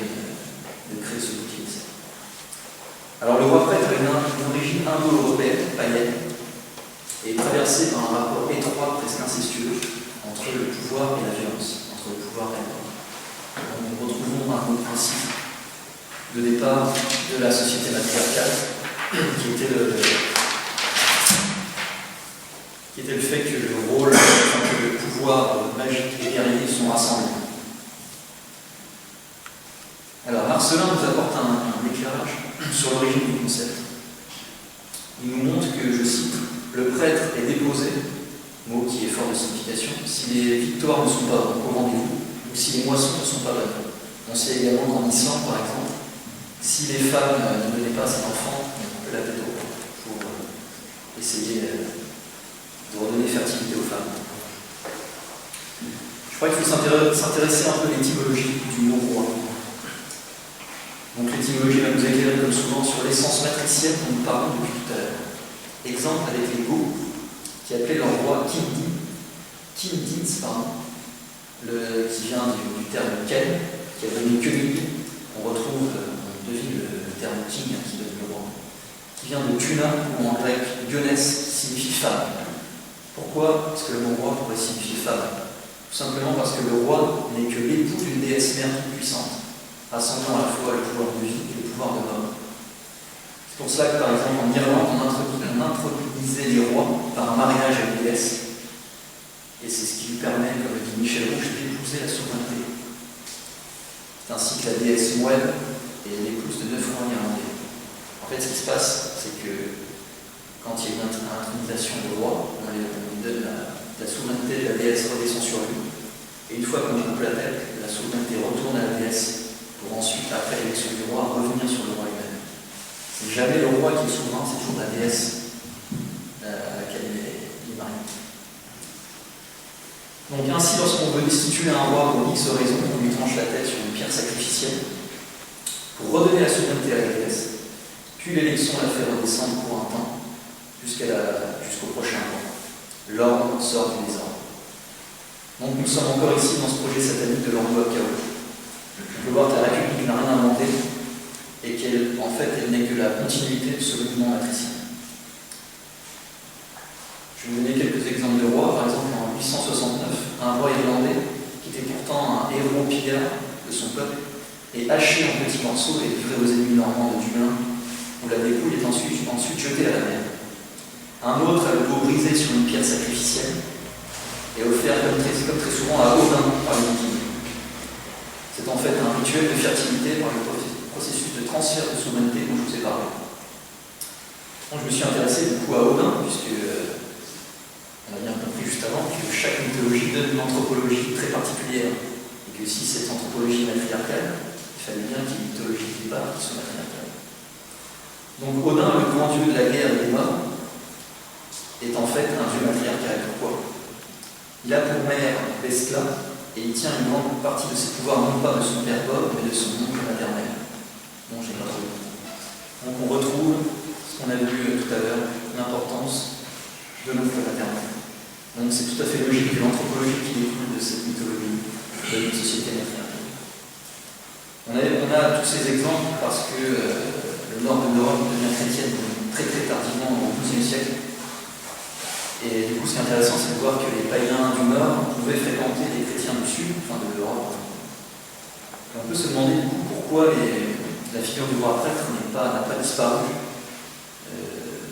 ce bouc émissaire. Alors, le roi prêtre a une origine indo-européenne, païenne, et est traversé par un rapport étroit, presque incestueux, entre le pouvoir et la violence. Le pouvoir et donc nous retrouvons un autre principe de départ de la société matriarcale qui était le fait que le rôle, que le pouvoir magique et guerrier sont rassemblés. Alors Marcelin nous apporte un éclairage sur l'origine du concept. Il nous montre que, je cite, le prêtre est déposé, mot qui est fort de signification, si les victoires ne sont pas au rendez-vous, ou si les moissons ne sont pas bonnes. On sait également qu'en Islande, par exemple, si les femmes ne donnaient pas à ces enfants, on coupe la tête au roi pour essayer de redonner fertilité aux femmes. Je crois qu'il faut s'intéresser un peu à l'étymologie du mot roi. Donc l'étymologie va nous éclairer comme souvent sur l'essence matricielle dont nous parlons depuis tout à l'heure. Exemple avec les Goths, qui appelait leur roi Kindins, qui vient du terme Ken, qui a donné König. On devine le terme king qui donne le roi, qui vient de Tuna, ou en grec Dionès, qui signifie femme. Pourquoi est-ce que le mot roi pourrait signifier femme? Tout simplement parce que le roi n'est que l'époux d'une déesse mère toute puissante, rassemblant à la fois le pouvoir de vie et le pouvoir de mort. C'est pour cela que, par exemple, en Irlande, on introduisait les rois par un mariage à une déesse. Et c'est ce qui lui permet, comme le dit Michel Rouge, d'épouser la souveraineté. C'est ainsi que la déesse Moël est l'épouse de 9 rois irlandais. En fait, ce qui se passe, c'est que quand il y a une intronisation de roi, on lui donne la souveraineté de la déesse redescend sur lui. Et une fois qu'on coupe la tête, la souveraineté retourne à la déesse pour ensuite, après l'élection du roi, revenir sur le roi lui-même. C'est jamais le roi qui est souverain, c'est toujours la déesse à laquelle il est marié. Donc ainsi, lorsqu'on veut destituer un roi pour X raison, on lui tranche la tête sur une pierre sacrificielle pour redonner la souveraineté à la déesse, puis l'élection la fait redescendre pour un temps jusqu'au prochain roi. L'ordre sort du désordre. Donc nous sommes encore ici dans ce projet satanique de l'ordre chaos. On peut voir que la République n'a rien inventé et qu'elle, en fait, elle n'est que la continuité de ce mouvement matricien. Je vais vous donner quelques exemples de rois. Par exemple, en 869, un roi irlandais, qui était pourtant un héros pillard de son peuple, est haché en petits morceaux et livré aux ennemis normands de Dublin, où la dépouille est ensuite jetée à la mer. Un autre a le dos brisé sur une pierre sacrificielle et offert comme très souvent à Odin par les Vikings. C'est en fait un rituel de fertilité par le processus de transfert de souveraineté dont je vous ai parlé. Donc, je me suis intéressé beaucoup à Odin, puisque on a bien compris juste avant que chaque mythologie donne une anthropologie très particulière, et que si cette anthropologie est matriarcale, il fallait bien qu'il y ait une mythologie de départ qui soit matriarcale. Donc Odin, le grand dieu de la guerre et des morts, est en fait un dieu matriarcal. Pourquoi? Il a pour mère Vestla, et il tient une grande partie de ses pouvoirs non pas de son père Bob, mais de son oncle maternel. Bon, j'ai pas trop. Donc on retrouve ce qu'on a vu tout à l'heure, l'importance de l'oncle maternel. Donc c'est tout à fait logique que l'anthropologie qui découle de cette mythologie de notre société matriarcale. On a tous ces exemples parce que le nord de l'Europe devient chrétienne très très tardivement au XIIe siècle. Et du coup, ce qui est intéressant, c'est de voir que les païens du Nord pouvaient fréquenter les chrétiens du Sud, enfin de l'Europe. Et on peut se demander du coup pourquoi la figure du roi prêtre n'a pas disparu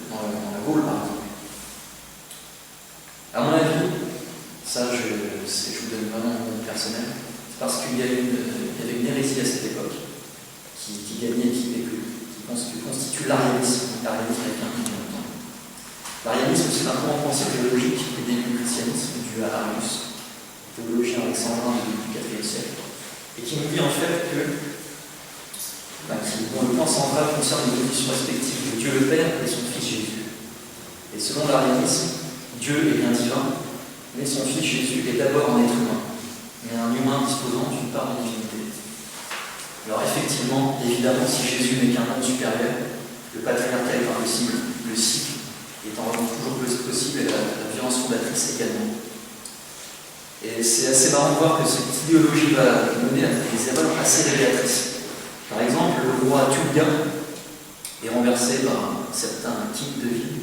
dans la Gaule, par exemple. À mon avis, ça je vous donne vraiment mon avis personnel, c'est parce qu'il y avait une hérésie à cette époque qui gagnait, qui constitue l'arianisme avec un i en même temps. L'arianisme, c'est un courant de pensée théologique des débuts du christianisme dû à Arius, théologien alexandrin du IVe siècle, et qui nous dit en fait dont le point central concerne les positions respectives de Dieu le Père et son Fils Jésus. Et selon l'arianisme, Dieu est bien divin, mais son Fils Jésus est d'abord un être humain, mais un humain disposant d'une part de divinité. Alors effectivement, évidemment, si Jésus n'est qu'un homme supérieur, le patriarcat est impossible, le cycle est en revanche toujours possible et la violence fondatrice également. Et c'est assez marrant de voir que cette idéologie va mener à des erreurs assez révélatrices. Par exemple, le roi Tullia est renversé par un certain King de Ville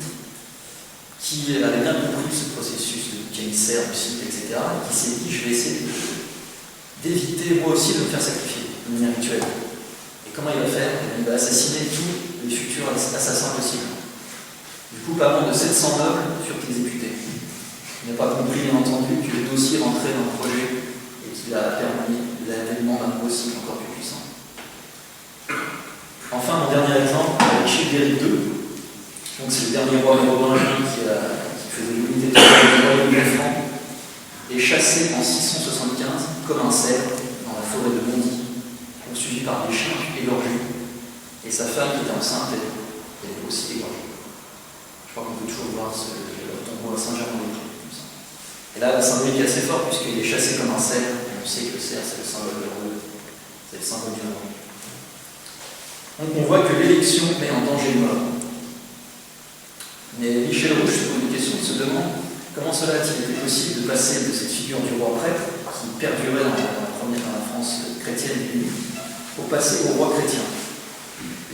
qui avait bien compris ce processus de émissaire du cycle, etc., et qui s'est dit, je vais essayer d'éviter moi aussi de me faire sacrifier de manière rituelle. Et comment il va faire? Il va assassiner tous les futurs assassins possibles. Du coup, pas moins de 700 nobles furent exécutés. Il n'a pas compris, bien entendu, que le dossier rentrait dans le projet et qu'il a permis l'avènement d'un nouveau cycle encore plus puissant. Enfin, mon dernier exemple, Childéric II. Donc, c'est le dernier roi mérovingien qui faisait l'unité du royaume de Franc, est chassé en 675 comme un cerf dans la forêt de Bondy, poursuivi par des chiens égorgés. Et sa femme, qui était enceinte, elle est aussi égorgée. Je crois qu'on peut toujours voir le tombeau à Saint-Germain-des-Prés. Et là, la symbolique est assez forte puisqu'il est chassé comme un cerf. Et on sait que le cerf, c'est le symbole de l'heureux. C'est le symbole du mort. Donc on voit que l'élection met en danger le mort. Mais Michel Rouge se pose une question, il se demande comment cela a-t-il été possible de passer de cette figure du roi prêtre, qui perdurait dans la France chrétienne unie, pour passer au roi chrétien.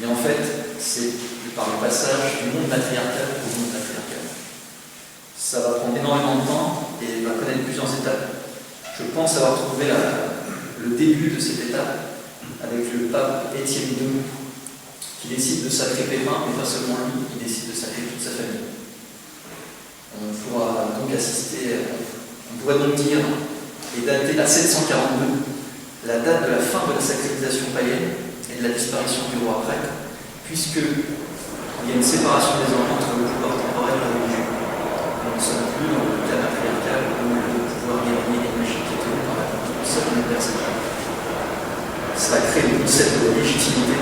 Et en fait, c'est par le passage du monde matriarcal au monde patriarcal. Ça va prendre énormément de temps et va connaître plusieurs étapes. Je pense avoir trouvé le début de cette étape avec le pape Étienne II, qui décide de sacrer Pépin, mais pas seulement lui, il décide de sacrer toute sa famille. On pourra donc on pourrait donc dire, et dater à 742, la date de la fin de la sacralisation païenne et de la disparition du roi prêtre, puisque il y a une séparation désormais entre le pouvoir temporel et le religieux. On ne sommes plus dans le cas matriarcal où le pouvoir guerrier et magique est tenu par la seule personne. Cela crée le concept de légitimité.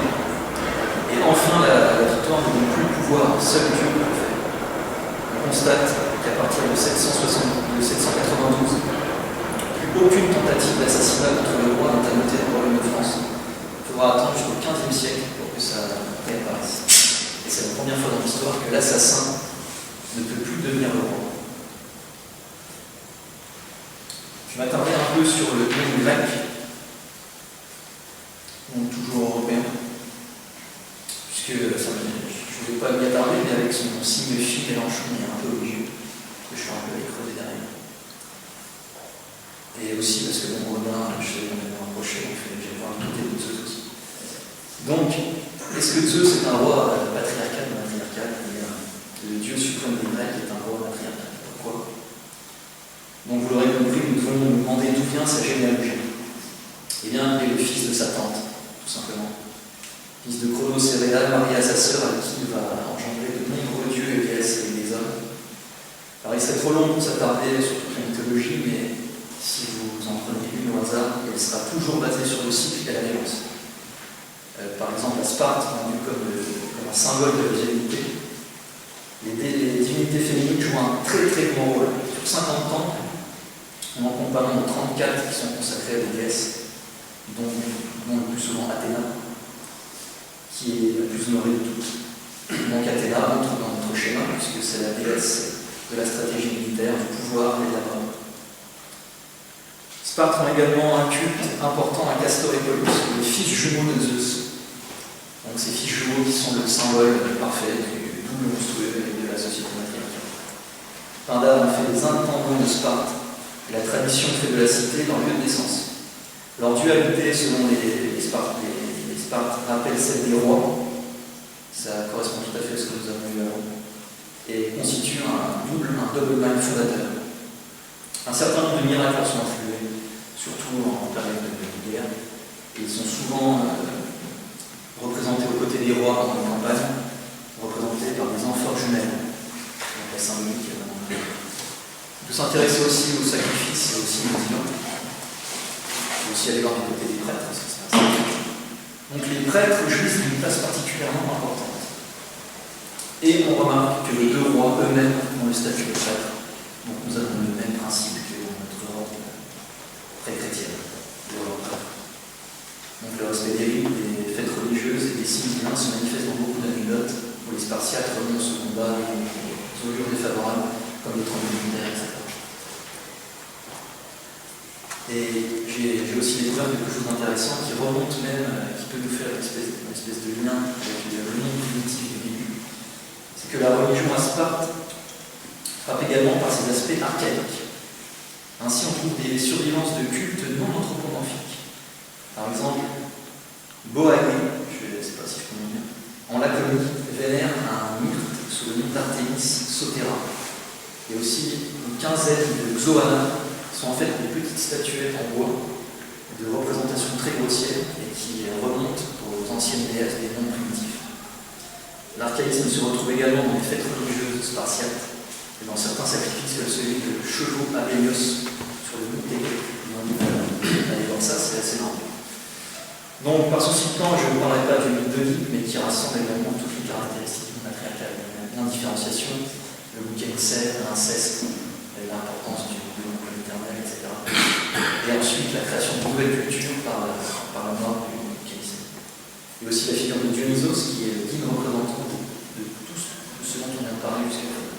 Et enfin, la victoire ne donne plus le pouvoir, seul Dieu peut le faire. On constate qu'à partir de 792, plus aucune tentative d'assassinat contre le roi n'est annotée dans le royaume de France. Il faudra attendre jusqu'au XVe siècle pour que ça réapparaisse. Et c'est la première fois dans l'histoire que l'assassin ne peut plus devenir le roi. Je m'attarder un peu sur le monde grec, donc toujours européen. Je ne voulais pas m'y attarder, mais avec son signe phi, Mélenchon est un peu obligé, parce que je suis un peu écrasé derrière. Et aussi parce que bon, Romain, je sais qu'on est rapproché, donc j'ai voir le côté de Zeus aussi. Donc, est-ce que Zeus est un roi patriarcal ou matriarcal? Le dieu suprême des Grecs est un roi matriarcal. Pourquoi? Donc vous l'aurez compris, nous devons nous demander d'où vient sa généalogie. Eh bien, il est le fils de sa tante, tout simplement. Fils de Chronos et Réal, marié à sa sœur, avec qui il va engendrer de nombreux dieux et déesses et des hommes. Alors il serait trop long pour s'attarder sur toute la mythologie, mais si vous en prenez une au hasard, elle sera toujours basée sur le cycle et la violence. Par exemple, la Sparte, vendue comme un symbole de la virginité, les divinités féminines jouent un très très grand rôle. Sur 50 ans, on en comparant 34 qui sont consacrés à des déesses, dont le plus souvent Athéna, qui est la plus honorée de toutes. Donc Athéna entre dans notre schéma, puisque c'est la déesse de la stratégie militaire, du pouvoir et de la mort. Sparte ont également un culte important à Castor et Pollux, les fils jumeaux de Zeus. Donc ces fils jumeaux qui sont le symbole parfait du double monstrueux de la société matriarcale. Pindare en fait des intendants de Sparte, et la tradition fait de la cité leur lieu de naissance. Leur dualité, selon les Spartes, rappelle celle des rois, ça correspond tout à fait à ce que nous avons vu avant, et constitue un double mal fondateur. Un certain nombre de miracles leur sont attribués, surtout en période de guerre, et ils sont souvent représentés aux côtés des rois pendant les campagnes, représentés par des amphores jumelles. Donc la symbolique est vraiment. On peut s'intéresser aussi aux sacrifices et aussi aux divins. On peut aussi aller voir du côté des prêtres, ce qui se passe. Donc les prêtres jouissent d'une place particulièrement importante. Et on remarque que les deux rois eux-mêmes ont le statut de prêtre. Donc nous avons le même principe que dans notre Europe pré-chrétienne, de roi prêtre. Donc le respect des rites, des fêtes religieuses et des signes divins se manifeste dans beaucoup d'anecdotes où les Spartiates renoncent au combat et aux augures défavorables, comme les tremblements de terre, etc. Et j'ai aussi découvert quelque chose d'intéressant qui remonte même, qui peut nous faire une espèce de lien avec le monde primitif du début. C'est que la religion à Sparte frappe également par ses aspects archaïques. Ainsi, on trouve des survivances de cultes non anthropomorphiques. Par exemple, Boagé, je ne sais pas si je connais bien, en Laconie, vénère un myrte sous le nom d'Artémis Sotera. Et aussi une quinzaine de Xoana sont en fait des petites statuettes en bois de représentation très grossière et qui remontent aux anciennes déesses des mondes primitifs. L'archaïsme se retrouve également dans les fêtes religieuses spartiates et dans certains sacrifices comme celui de chevaux Abélios sur le Mont Tégé. Allez voir ça, c'est assez marrant. Donc, par souci de temps, je ne vous parlerai pas du mythe d'Oedipe, mais qui rassemble également toutes les caractéristiques matriarcales, l'indifférenciation, le bouquet de sève, l'inceste, l'importance du couple éternel, etc. Et ensuite, la création de nouvelles cultures par la mort du Chélicée. Et aussi la figure de Dionysos, qui est le digne représentant de tout ce dont on vient de parler jusqu'à présent.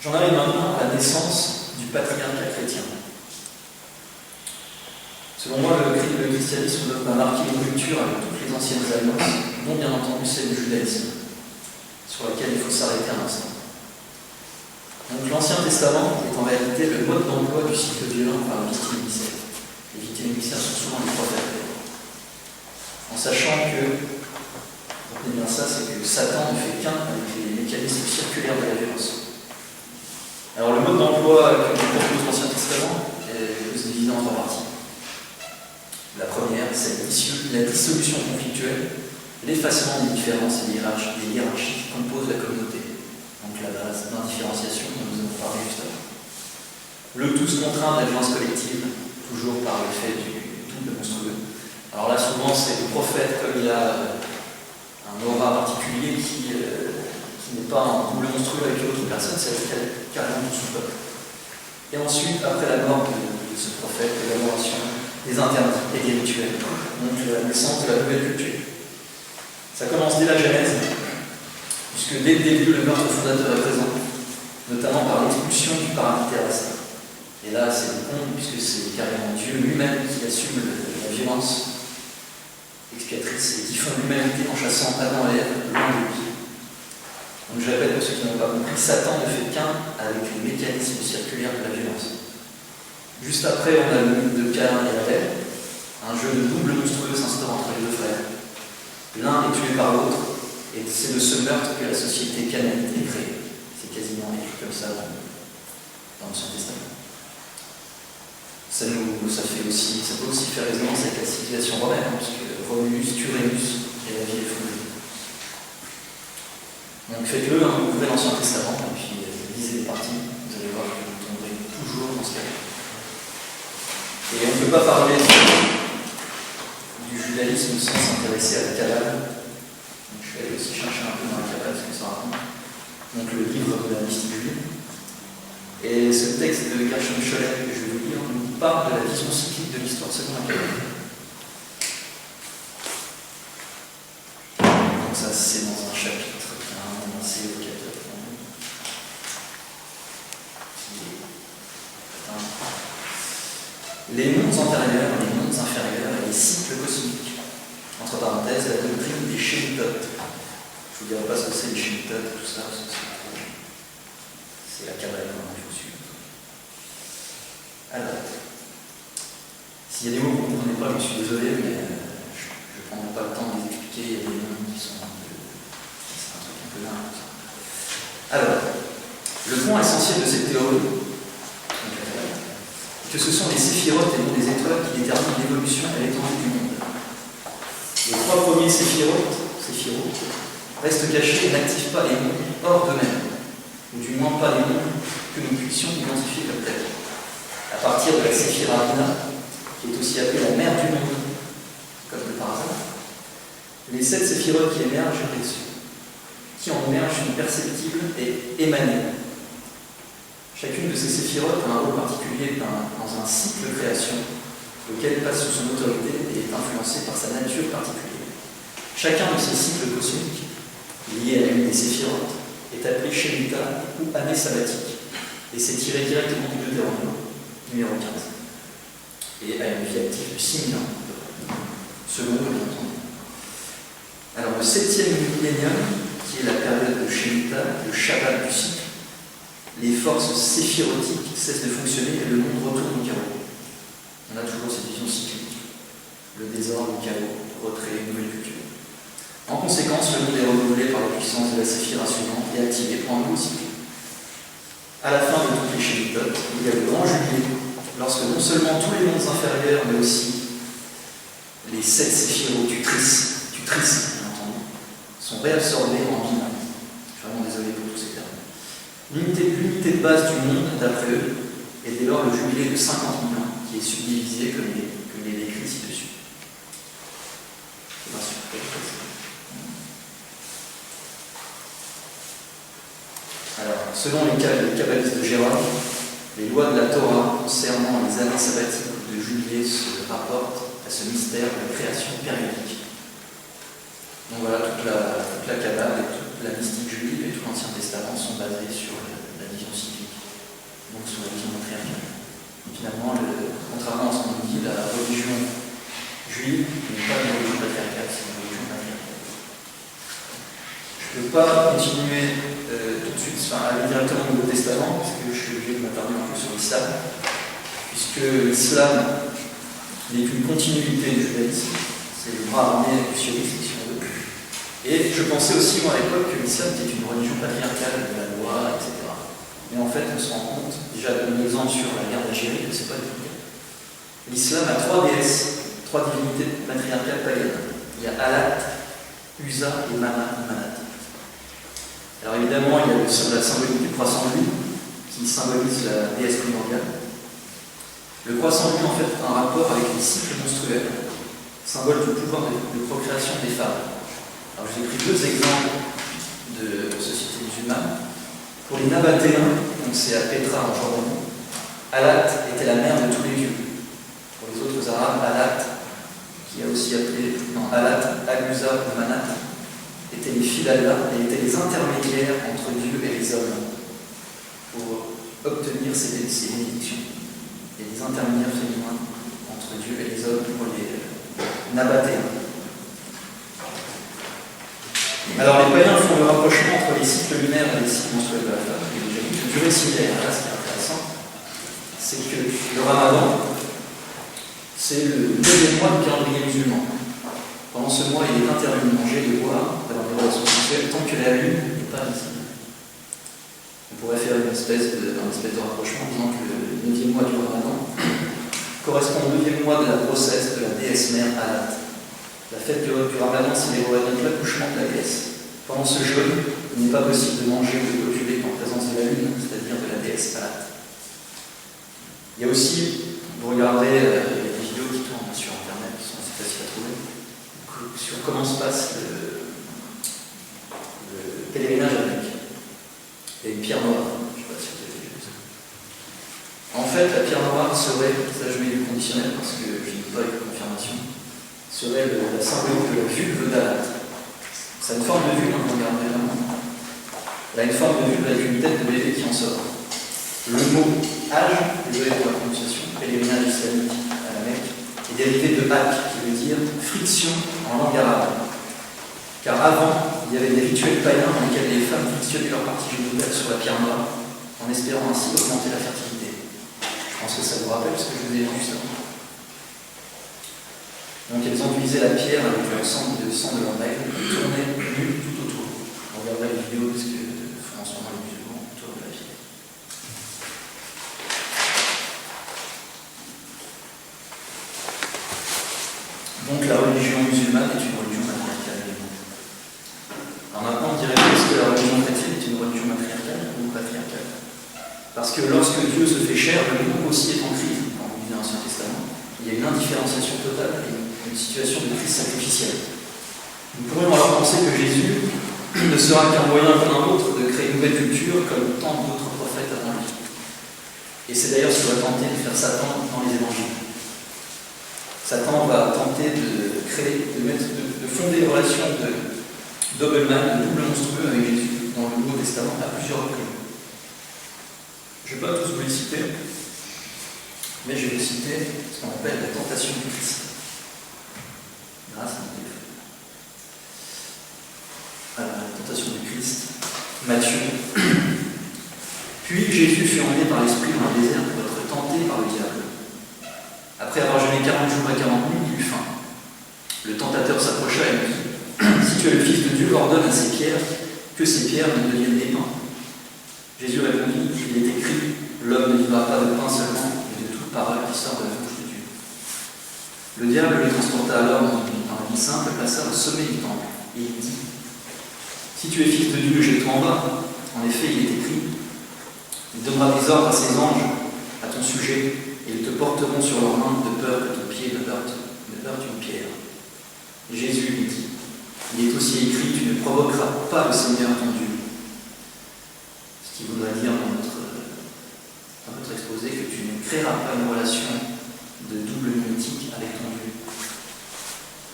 J'en arrive maintenant à la naissance du patriarcat chrétien. Selon moi, le christianisme a marqué une rupture avec toutes les anciennes alliances, dont bien entendu celle du judaïsme, sur laquelle il faut s'arrêter un instant. Donc l'Ancien Testament est en réalité le mode d'emploi du cycle violent par la victime émissaire. Les victimes émissaires sont souvent les prophètes. En sachant que, retenez bien ça, c'est que Satan ne fait qu'un avec les mécanismes circulaires de la violence. Alors le mode d'emploi que nous propose l'Ancien Testament peut se diviser en trois parties. La première, c'est la dissolution conflictuelle, l'effacement des différences et des hiérarchies qui composent la communauté. Donc la base d'indifférenciation dont nous avons parlé juste avant. Le tout se contraint de la violence collective, toujours par l'effet du double monstrueux. Alors là, souvent, c'est le prophète, comme il a un aura particulier qui n'est pas un double monstrueux avec l'autre personne, c'est carrément tout son peuple. Et ensuite, après la mort de ce prophète, l'élaboration des interdits et des rituels, donc la naissance de la nouvelle culture. Ça commence dès la Genèse, puisque dès le début, le meurtre fondateur est présent, notamment par l'expulsion du paradis terrestre. Et là, c'est le comble, puisque c'est carrément Dieu lui-même qui assume la violence expiatrice et qui fonde l'humanité en chassant Adam et Ève loin de lui. Donc je répète pour ceux qui n'ont pas compris, Satan ne fait qu'un avec les mécanismes circulaires de la violence. Juste après, on a le mythe de Caïn et Abel, un jeu de double monstrueux s'instaure entre les deux frères. L'un est tué par l'autre, et c'est de ce meurtre que la société cananéenne est créée. C'est quasiment écrit comme ça dans l'Ancien Testament. Ça peut aussi faire résonance avec la civilisation romaine, puisque Romulus tue Rémus et la vie est fondée. Donc faites-le, vous ouvrez l'Ancien Testament, et puis lisez les parties, vous allez voir que vous tomberez toujours dans ce cas. Et on ne peut pas parler du judaïsme sans s'intéresser à la Kabbale. Donc je vais aller aussi chercher un peu dans la Kabbale ce que ça raconte. Donc le livre de la mystique juive. Et ce texte de Gershom Scholem que je vais vous lire nous parle de la vision cyclique de l'histoire selon la Kabbale. Donc ça c'est dans un chapitre assez évocateur pour nous. Les mondes antérieurs, les mondes inférieurs et les cycles cosmiques. Shemitah. Je vous dirai pas ce que c'est les Shemitah, tout ça, c'est la cabane, il faut suivre. Alors, s'il y a des mots que vous ne comprenez pas, je suis désolé, mais je ne prendrai pas le temps de les expliquer. Il y a des noms qui sont un truc un peu dingue. Alors, le point essentiel de cette théorie, c'est que ce sont les séphirotes et non les étoiles qui déterminent l'évolution et l'étendue du monde. Les trois premiers séphirotes restent cachés et n'activent pas les mondes hors d'eux-mêmes, ou du moins pas les mondes que nous puissions identifier comme tels. À partir de la séphira Bina, qui est aussi appelée la mère du monde, comme de par hasard, les 7 séphirotes qui émergent qui en émergent une perceptible et émanée. Chacune de ces séphirotes a un rôle particulier dans un cycle de création, lequel passe sous son autorité et est influencé par sa nature particulière. Chacun de ces cycles cosmiques, liés à l'une des séphirotes, est appelé Shemitah ou année sabbatique, et c'est tiré directement du Deutéronome, numéro 15, et a une vie active de 6 000 ans, selon eux, bien entendu. Alors, le 7e millénium, qui est la période de Shemitah, le Shabbat du cycle, les forces séphirotiques cessent de fonctionner et le monde retourne au chaos. On a toujours cette vision cyclique. Le désordre, le chaos, retrait, nouvelle culture. En conséquence, le monde est renouvelé par la puissance de la séphira suivante et activé pour un nouveau cycle. À la fin de toutes les Shemitotes, il y a le grand jubilé, lorsque non seulement tous les mondes inférieurs, mais aussi les 7 séphirotes tutrices, bien entendu, sont réabsorbés en Bina. Je suis vraiment désolé pour tous ces termes. L'unité de base du monde, d'après eux, est dès lors le jubilé de 50 000 ans, qui est subdivisé comme il est décrit ci-dessus. Alors, selon les kabbalistes de Gérard, les lois de la Torah concernant les années sabbatiques de jubilé se rapportent à ce mystère de la création périodique. Donc voilà, toute la Kabbale et toute la mystique juive et tout l'Ancien Testament sont basés sur la vision cyclique, donc sur la vision matriarcale. Finalement, contrairement à ce qu'on dit, la religion juive n'est pas une religion patriarcale, c'est une religion matriarcale. Je ne peux pas continuer tout de suite, aller directement au Nouveau Testament, parce que je suis obligé de m'attarder un peu sur l'islam, puisque l'islam n'est qu'une continuité du judaïsme, c'est le bras armé du sionisme, si on veut. Et je pensais aussi, moi, à l'époque, que l'islam était une religion patriarcale de la loi, etc. Mais en fait, on se rend compte, déjà un exemple sur la guerre d'Algérie, que ce n'est pas du tout. L'islam a 3 déesses, 3 divinités matriarcales païennes. Il y a Alat, Uza et Manat. Alors évidemment, il y a la symbolique du croissant de lune, qui symbolise la déesse primordiale. Le croissant de lune, en fait, a un rapport avec les cycles menstruels, symbole du pouvoir de procréation des femmes. Alors je vous ai pris 2 exemples de sociétés musulmanes. Pour les Nabatéens, donc c'est à Petra en Jordanie, Alat était la mère de tous les dieux. Pour les autres arabes, Alat, qui a aussi appelé Alat, Aguza ou Manat, étaient les filles d'Allah et étaient les intermédiaires entre Dieu et les hommes pour obtenir ces bénédictions. Et les intermédiaires féminins entre Dieu et les hommes pour les Nabatéens. Alors les païens font le rapprochement entre les cycles lunaires et les cycles menstruels de la femme. Il y a une durée similaire. Là, ce qui est intéressant, c'est que le ramadan, c'est le 9e mois du calendrier musulman. Pendant ce mois, il est interdit de manger, de boire, d'avoir des relations sexuelles tant que la lune n'est pas visible. On pourrait faire une espèce de rapprochement disant que le 9e mois du ramadan correspond au 2e mois de la grossesse de la déesse mère Alat. La fête du ramadan célèbre donc l'accouchement de la déesse. Pendant ce jeûne, il n'est pas possible de manger ou de copuler en présence de la lune, c'est-à-dire de la déesse Alat. Il y a aussi, vous regardez des vidéos qui tournent sur Internet, qui sont assez faciles à trouver, sur comment se passe le pèlerinage à Mecque. Il y a une pierre noire, je ne sais pas si vous avez vu ça. En fait, la pierre noire serait, ça je mets du conditionnel parce que je n'ai pas eu de confirmation, serait la symbolique de la vulve d'Alat. Ça a une forme de vulve, on regarde vraiment. Elle a une forme de vulve avec une tête de bébé qui en sort. Le mot âge, désolé pour la prononciation, pèlerinage islamique à la Mecque, est dérivé de hak, qui veut dire friction en langue arabe. Car avant, il y avait des rituels païens dans lesquels les femmes frictionnaient leur partie génitale sur la pierre noire, en espérant ainsi augmenter la fertilité. Je pense que ça vous rappelle ce que je vous ai dit juste avant. Donc elles enduisaient la pierre avec le sang de leur règle et tournaient nues tout autour. On regardera les vidéos parce que font en ce moment les musulmans autour de la pierre. Donc la religion musulmane est une religion matriarcale. Alors maintenant on dirait est-ce que la religion chrétienne est une religion matriarcale ou patriarcale? Parce que lorsque Dieu se fait chair, le monde aussi est en crise, quand vous lisez l'Ancien Testament. Il y a une indifférenciation totale et une situation de crise sacrificielle. Nous pourrions alors penser que Jésus ne sera qu'un moyen comme un autre de créer une nouvelle culture comme tant d'autres prophètes avant lui. Et c'est d'ailleurs ce que va tenter de faire Satan dans les évangiles. Satan va tenter de créer, de fonder une relation de Doberman, de double monstrueux avec Jésus dans le Nouveau Testament à plusieurs reprises. Je ne vais pas tous vous les citer, mais je vais citer ce qu'on appelle la tentation du Christ. Grâce à Dieu. Alors, la tentation du Christ, Matthieu. Puis Jésus fut emmené par l'Esprit dans le désert pour être tenté par le diable. Après avoir jeûné 40 jours et 40 nuits, il eut faim. Le tentateur s'approcha et lui dit « Si tu es le Fils de Dieu, ordonne à ces pierres que ces pierres ne deviennent des pains. » Jésus répondit « Il est écrit, l'homme ne vivra pas de pain seulement, mais de toute parole qui sort de la bouche de Dieu. » Le diable le transporta alors dans un lit simple, le plaça au sommet du temple, et il dit « Si tu es Fils de Dieu, jette-toi en bas. En effet, il est écrit, il donnera des ordres à ses anges à ton sujet, et ils te porteront sur leurs mains de peur que ton pied ne heurte une pierre. » Et Jésus lui dit, il est aussi écrit, tu ne provoqueras pas le Seigneur ton Dieu. Ce qui voudrait dire dans notre exposé que tu ne créeras pas une relation de double mimétique avec ton Dieu.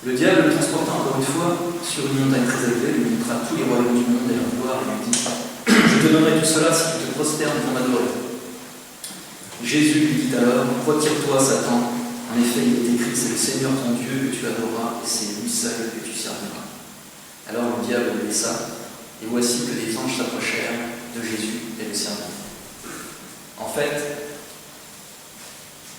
Le diable le transporta encore une fois sur une montagne très élevée, lui montra tous les royaumes du monde et leur gloire, et lui dit, je te donnerai tout cela si tu te prosternes pour m'adorer. Jésus lui dit alors, retire-toi Satan, en effet il est écrit, c'est le Seigneur ton Dieu que tu adoreras, et c'est lui seul que tu serviras. Alors le diable le laissa, et voici que des anges s'approchèrent de Jésus et le servirent. En fait,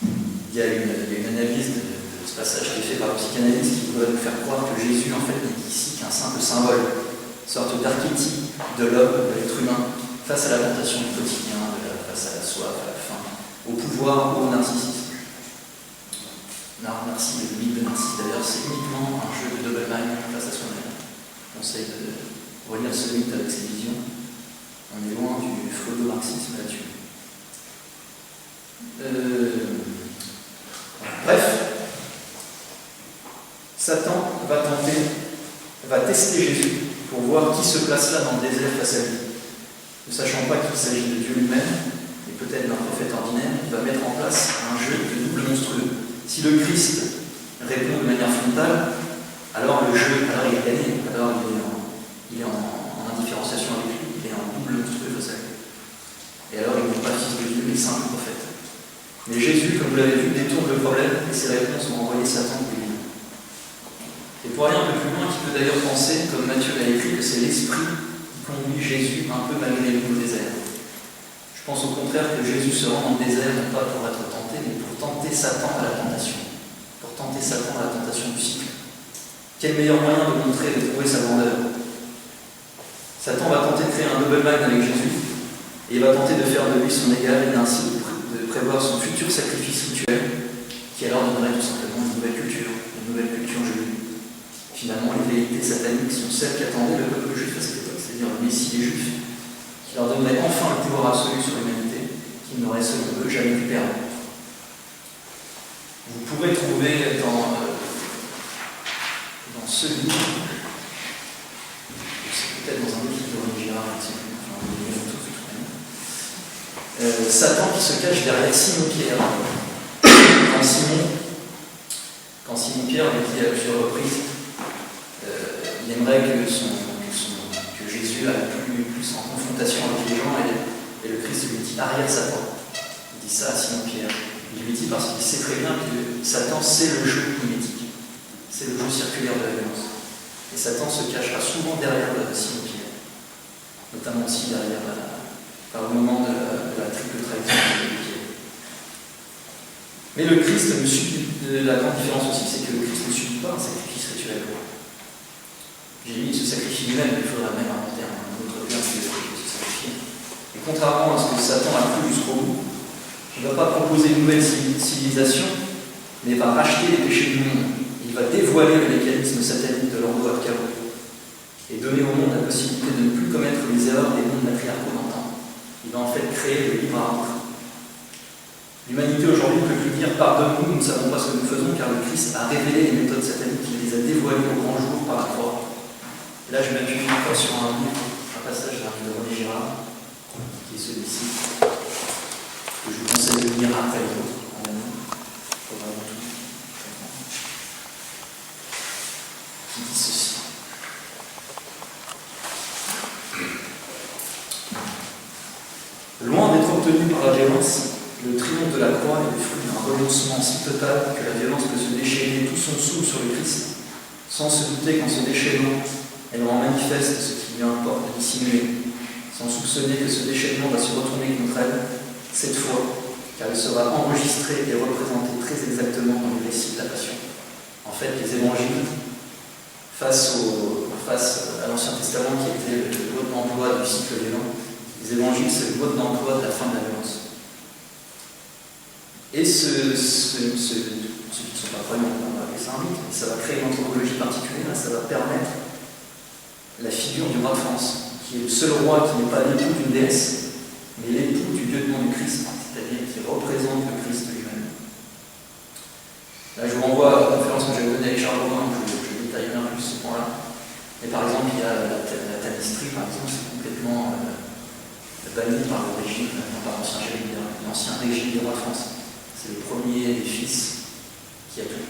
il y a une analyse de ce passage qui est fait par le psychanalyste qui voudrait nous faire croire que Jésus en fait n'est ici qu'un simple symbole, une sorte d'archétype de l'homme, de l'être humain, face à la tentation du quotidien, face à la soif, à la faim, au pouvoir ou au narcissisme. Le mythe de Narcisse d'ailleurs, c'est uniquement un jeu de Doberman face à soi-même. Je conseille de relire ce mythe avec ses visions. On est loin du freudo-marxisme là-dessus. Bref, Satan va tester Jésus pour voir qui se place là dans le désert face à lui. Ne sachant pas qu'il s'agit de Dieu lui-même, et peut-être d'un prophète ordinaire, il va mettre en place un jeu de double monstrueux. Si le Christ répond de manière frontale, alors le jeu, alors il est gagné, alors il est en indifférenciation avec lui, il est en double monstrueux face à lui. Et alors il n'est pas fils de Dieu, mais simple prophète. Mais Jésus, comme vous l'avez vu, détourne le problème et ses réponses vont envoyer Satan pour lui. Et pour aller un peu plus loin, qui peut d'ailleurs penser, comme Matthieu l'a écrit, que c'est l'Esprit qui conduit Jésus un peu malgré lui au désert. Je pense au contraire que Jésus se rend dans le désert non pas pour être tenté, mais pour tenter Satan à la tentation. Pour tenter Satan à la tentation du cycle. Quel meilleur moyen de montrer, de prouver sa grandeur? Satan va tenter de créer un double man avec Jésus, et il va tenter de faire de lui son égal, et ainsi de prévoir son futur sacrifice rituel, qui alors donnerait tout simplement une nouvelle culture juive. Finalement, les vérités sataniques sont celles qu'attendait le peuple juif à cette époque, c'est-à-dire le Messie des Juifs, qui leur donnerait enfin le pouvoir absolu sur l'humanité, qu'ils n'auraient selon eux jamais pu perdre. Vous pourrez trouver dans ce livre, c'est peut-être dans un autre livre de Girard, Satan qui se cache derrière Simon-Pierre. Quand Simon-Pierre lui dit à plusieurs reprises, il aimerait que Jésus aille plus en confrontation avec les gens, et le Christ lui dit arrière Satan. Il dit ça à Simon-Pierre. Il lui dit parce qu'il sait très bien que Satan c'est le jeu mimétique, c'est le jeu circulaire de la violence. Et Satan se cachera souvent derrière Simon Pierre, notamment aussi derrière au moment de la triple trahison de Pierre. Mais le Christ ne subit, la grande différence aussi, c'est que le Christ ne subit pas un sacrifice rituel. Jésus se sacrifie lui-même, il faudra même inventer un autre terme que se sacrifier. Et contrairement à ce que Satan a cru jusqu'au bout, il ne va pas proposer une nouvelle civilisation, mais va racheter les péchés du monde. Il va dévoiler le mécanisme satanique de l'envoi de chaos et donner au monde la possibilité de ne plus commettre les erreurs des mondes matriarcaux d'antan. Il va en fait créer le libre arbitre. L'humanité aujourd'hui ne peut plus dire pardonne-nous, nous ne savons pas ce que nous faisons, car le Christ a révélé les méthodes sataniques, il les a dévoilées au grand jour par la croix. Et là, je m'appuie encore sur un livre, un passage d'un livre de René Girard, qui est celui-ci, que je vous conseille de lire après les autres, en amont, pour vraiment tout comprendre. Qui dit ceci. Loin d'être obtenu par la violence, le triomphe de la croix est le fruit d'un renoncement si total que la violence peut se déchaîner tout son sou sur le Christ, sans se douter qu'en se déchaînant, elle rend manifeste ce qui lui importe de dissimuler, sans soupçonner que ce déchaînement va se retourner contre elle, cette fois, car il sera enregistré et représenté très exactement dans le récit de la Passion. En fait, les évangiles, face à l'Ancien Testament qui était le mode d'emploi du cycle violent, les évangiles, c'est le mode d'emploi de la fin de la violence. Et ceux qui ne sont pas croyants, on va appeler ça un mythe, mais ça va créer une anthropologie particulière, ça va permettre la figure du roi de France, qui est le seul roi qui n'est pas l'époux d'une déesse, mais l'époux du lieutenant du Christ, c'est-à-dire qui représente le Christ lui-même. Là, je vous renvoie à la conférence que j'avais donnée avec Charles Romain, où je détaille bien plus ce point-là. Mais par exemple, il y a la tanistrie, par exemple, c'est complètement banni par le régime, par l'ancien régime des rois de France. C'est le premier des fils qui a tout.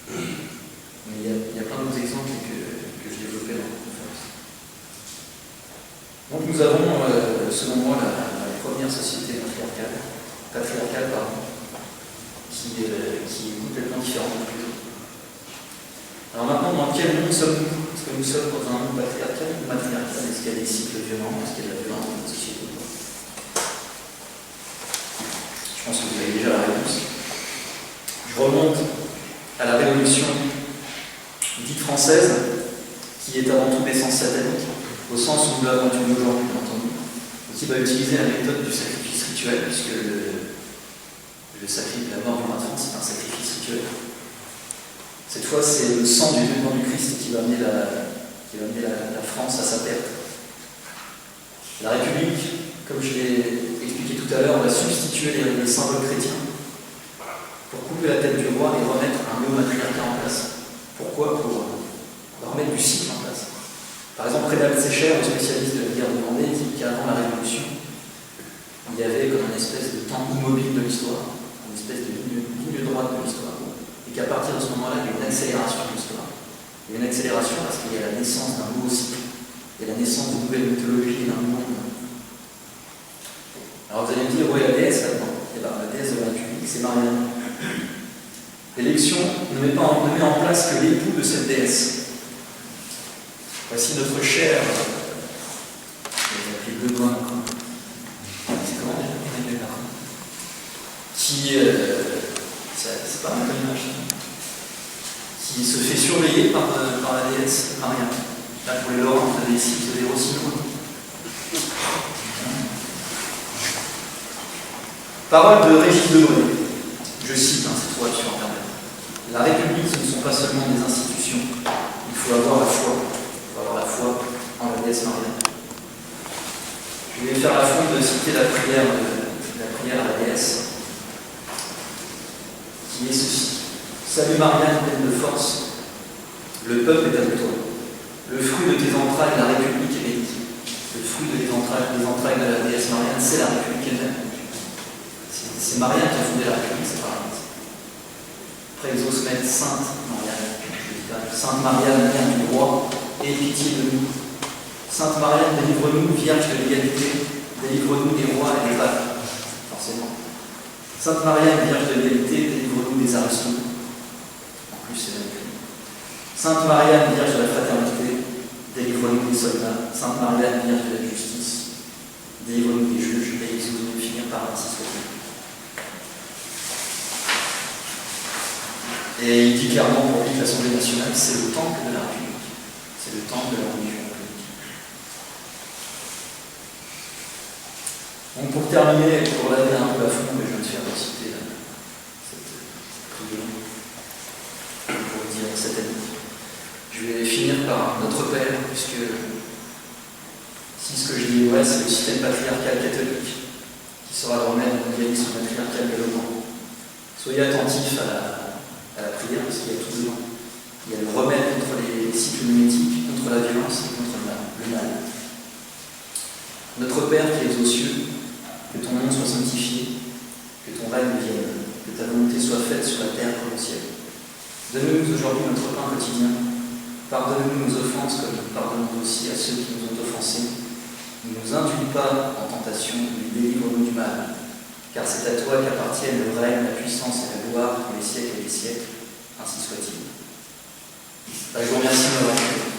Mais il y a plein d'autres exemples que je développais dans la conférence. Donc nous avons, selon moi, la première société patriarcale, qui est complètement différente des autres. Alors maintenant, dans quel monde sommes-nous? Est-ce que nous sommes dans un monde patriarcal ou matriarcal? Est-ce qu'il y a des cycles violents? Est-ce qu'il y a de la violence dans notre société? Je pense que vous avez déjà la réponse. Je remonte à la Révolution dite française, qui est avant tout d'essence satanique, au sens où nous l'avons étudié aujourd'hui, bien entendu, et qui va utiliser la méthode du sacrifice rituel, puisque le sacrifice, la mort du roi de France, c'est un sacrifice rituel. Cette fois, c'est le sang du lieutenant du Christ qui va amener la France à sa perte. La République, comme je l'ai expliqué tout à l'heure, on va substituer les symboles chrétiens pour couper la tête du roi et remettre un néo-matriarcat en place. Pourquoi? Pour remettre du cycle en place. Par exemple, Prédal Sécher, le spécialiste de la guerre de Vendée, dit qu'avant la Révolution, il y avait comme une espèce de temps immobile de l'histoire, une espèce de ligne droite de l'histoire, et qu'à partir de ce moment-là, il y a une accélération de l'histoire. Il y a une accélération parce qu'il y a la naissance d'un nouveau cycle, il y a la naissance d'une nouvelle mythologie et d'un nouveau monde. Alors vous allez me dire, où est la déesse là-dedans? Eh bien, la déesse de la République, c'est Marianne. L'élection ne met en place que l'époux de cette déesse. Voici notre chère, je vais l'appeler Bedoin, c'est comment déjà? Qui, c'est pas mal comme image, qui se fait surveiller par la déesse Marianne. Là pour les lords, on a des sites des Rossinois. Parole de Régis Debray, je cite cette fois sur Internet. La République, ce ne sont pas seulement des institutions. Il faut avoir la foi. Il faut avoir la foi en la déesse Marianne. Je vais faire la faute de citer la prière à la déesse, qui est ceci. Salut Marianne, pleine de force. Le peuple est avec toi. Le fruit de tes entrailles, la République est bénie. Le fruit de tes entrailles de la déesse Marianne, c'est la République elle-même. C'est Marianne qui a fondé la République, c'est pas la déesse. Après, ils osent mettre Sainte Marianne. Sainte Marianne, mère du roi, aie pitié de nous. Sainte Marianne, délivre-nous, Vierge de l'égalité, délivre-nous des rois et des papes. Forcément. Sainte Marianne, Vierge de l'égalité, délivre-nous des aristos. En plus, c'est écrit. Sainte Marie-Anne, Vierge de la Fraternité, délivre-nous des soldats. Sainte Marie-Anne, Vierge de la Justice, délivre-nous des juges, et exauce-nous de finir par ainsi soit-il. Et il dit clairement pour lui que l'Assemblée nationale, c'est le temple de la République. C'est le temple de la religion politique. Donc pour terminer, pour laver un peu à fond, je viens de faire reciter cette prière pour dire cette année. Je vais finir par notre Père, puisque si ce que je dis ouais, c'est le système patriarcal catholique qui sera de remettre le mondialisme patriarcal galopant. Soyez attentifs à la prière, parce qu'il y a tout dedans. Il y a le remède contre les cycles mimétiques, contre la violence et contre le mal. Notre Père qui es aux cieux, que ton nom soit sanctifié, que ton règne vienne, que ta volonté soit faite sur la terre comme au ciel. Donne-nous aujourd'hui notre pain quotidien. Pardonne-nous nos offenses comme nous pardonnons aussi à ceux qui nous ont offensés. Ne nous induis pas en tentation, mais délivre-nous du mal. Car c'est à toi qu'appartiennent le règne, la puissance et la gloire pour les siècles et les siècles. Ainsi soit-il. Je vous remercie de m'avoir écouté.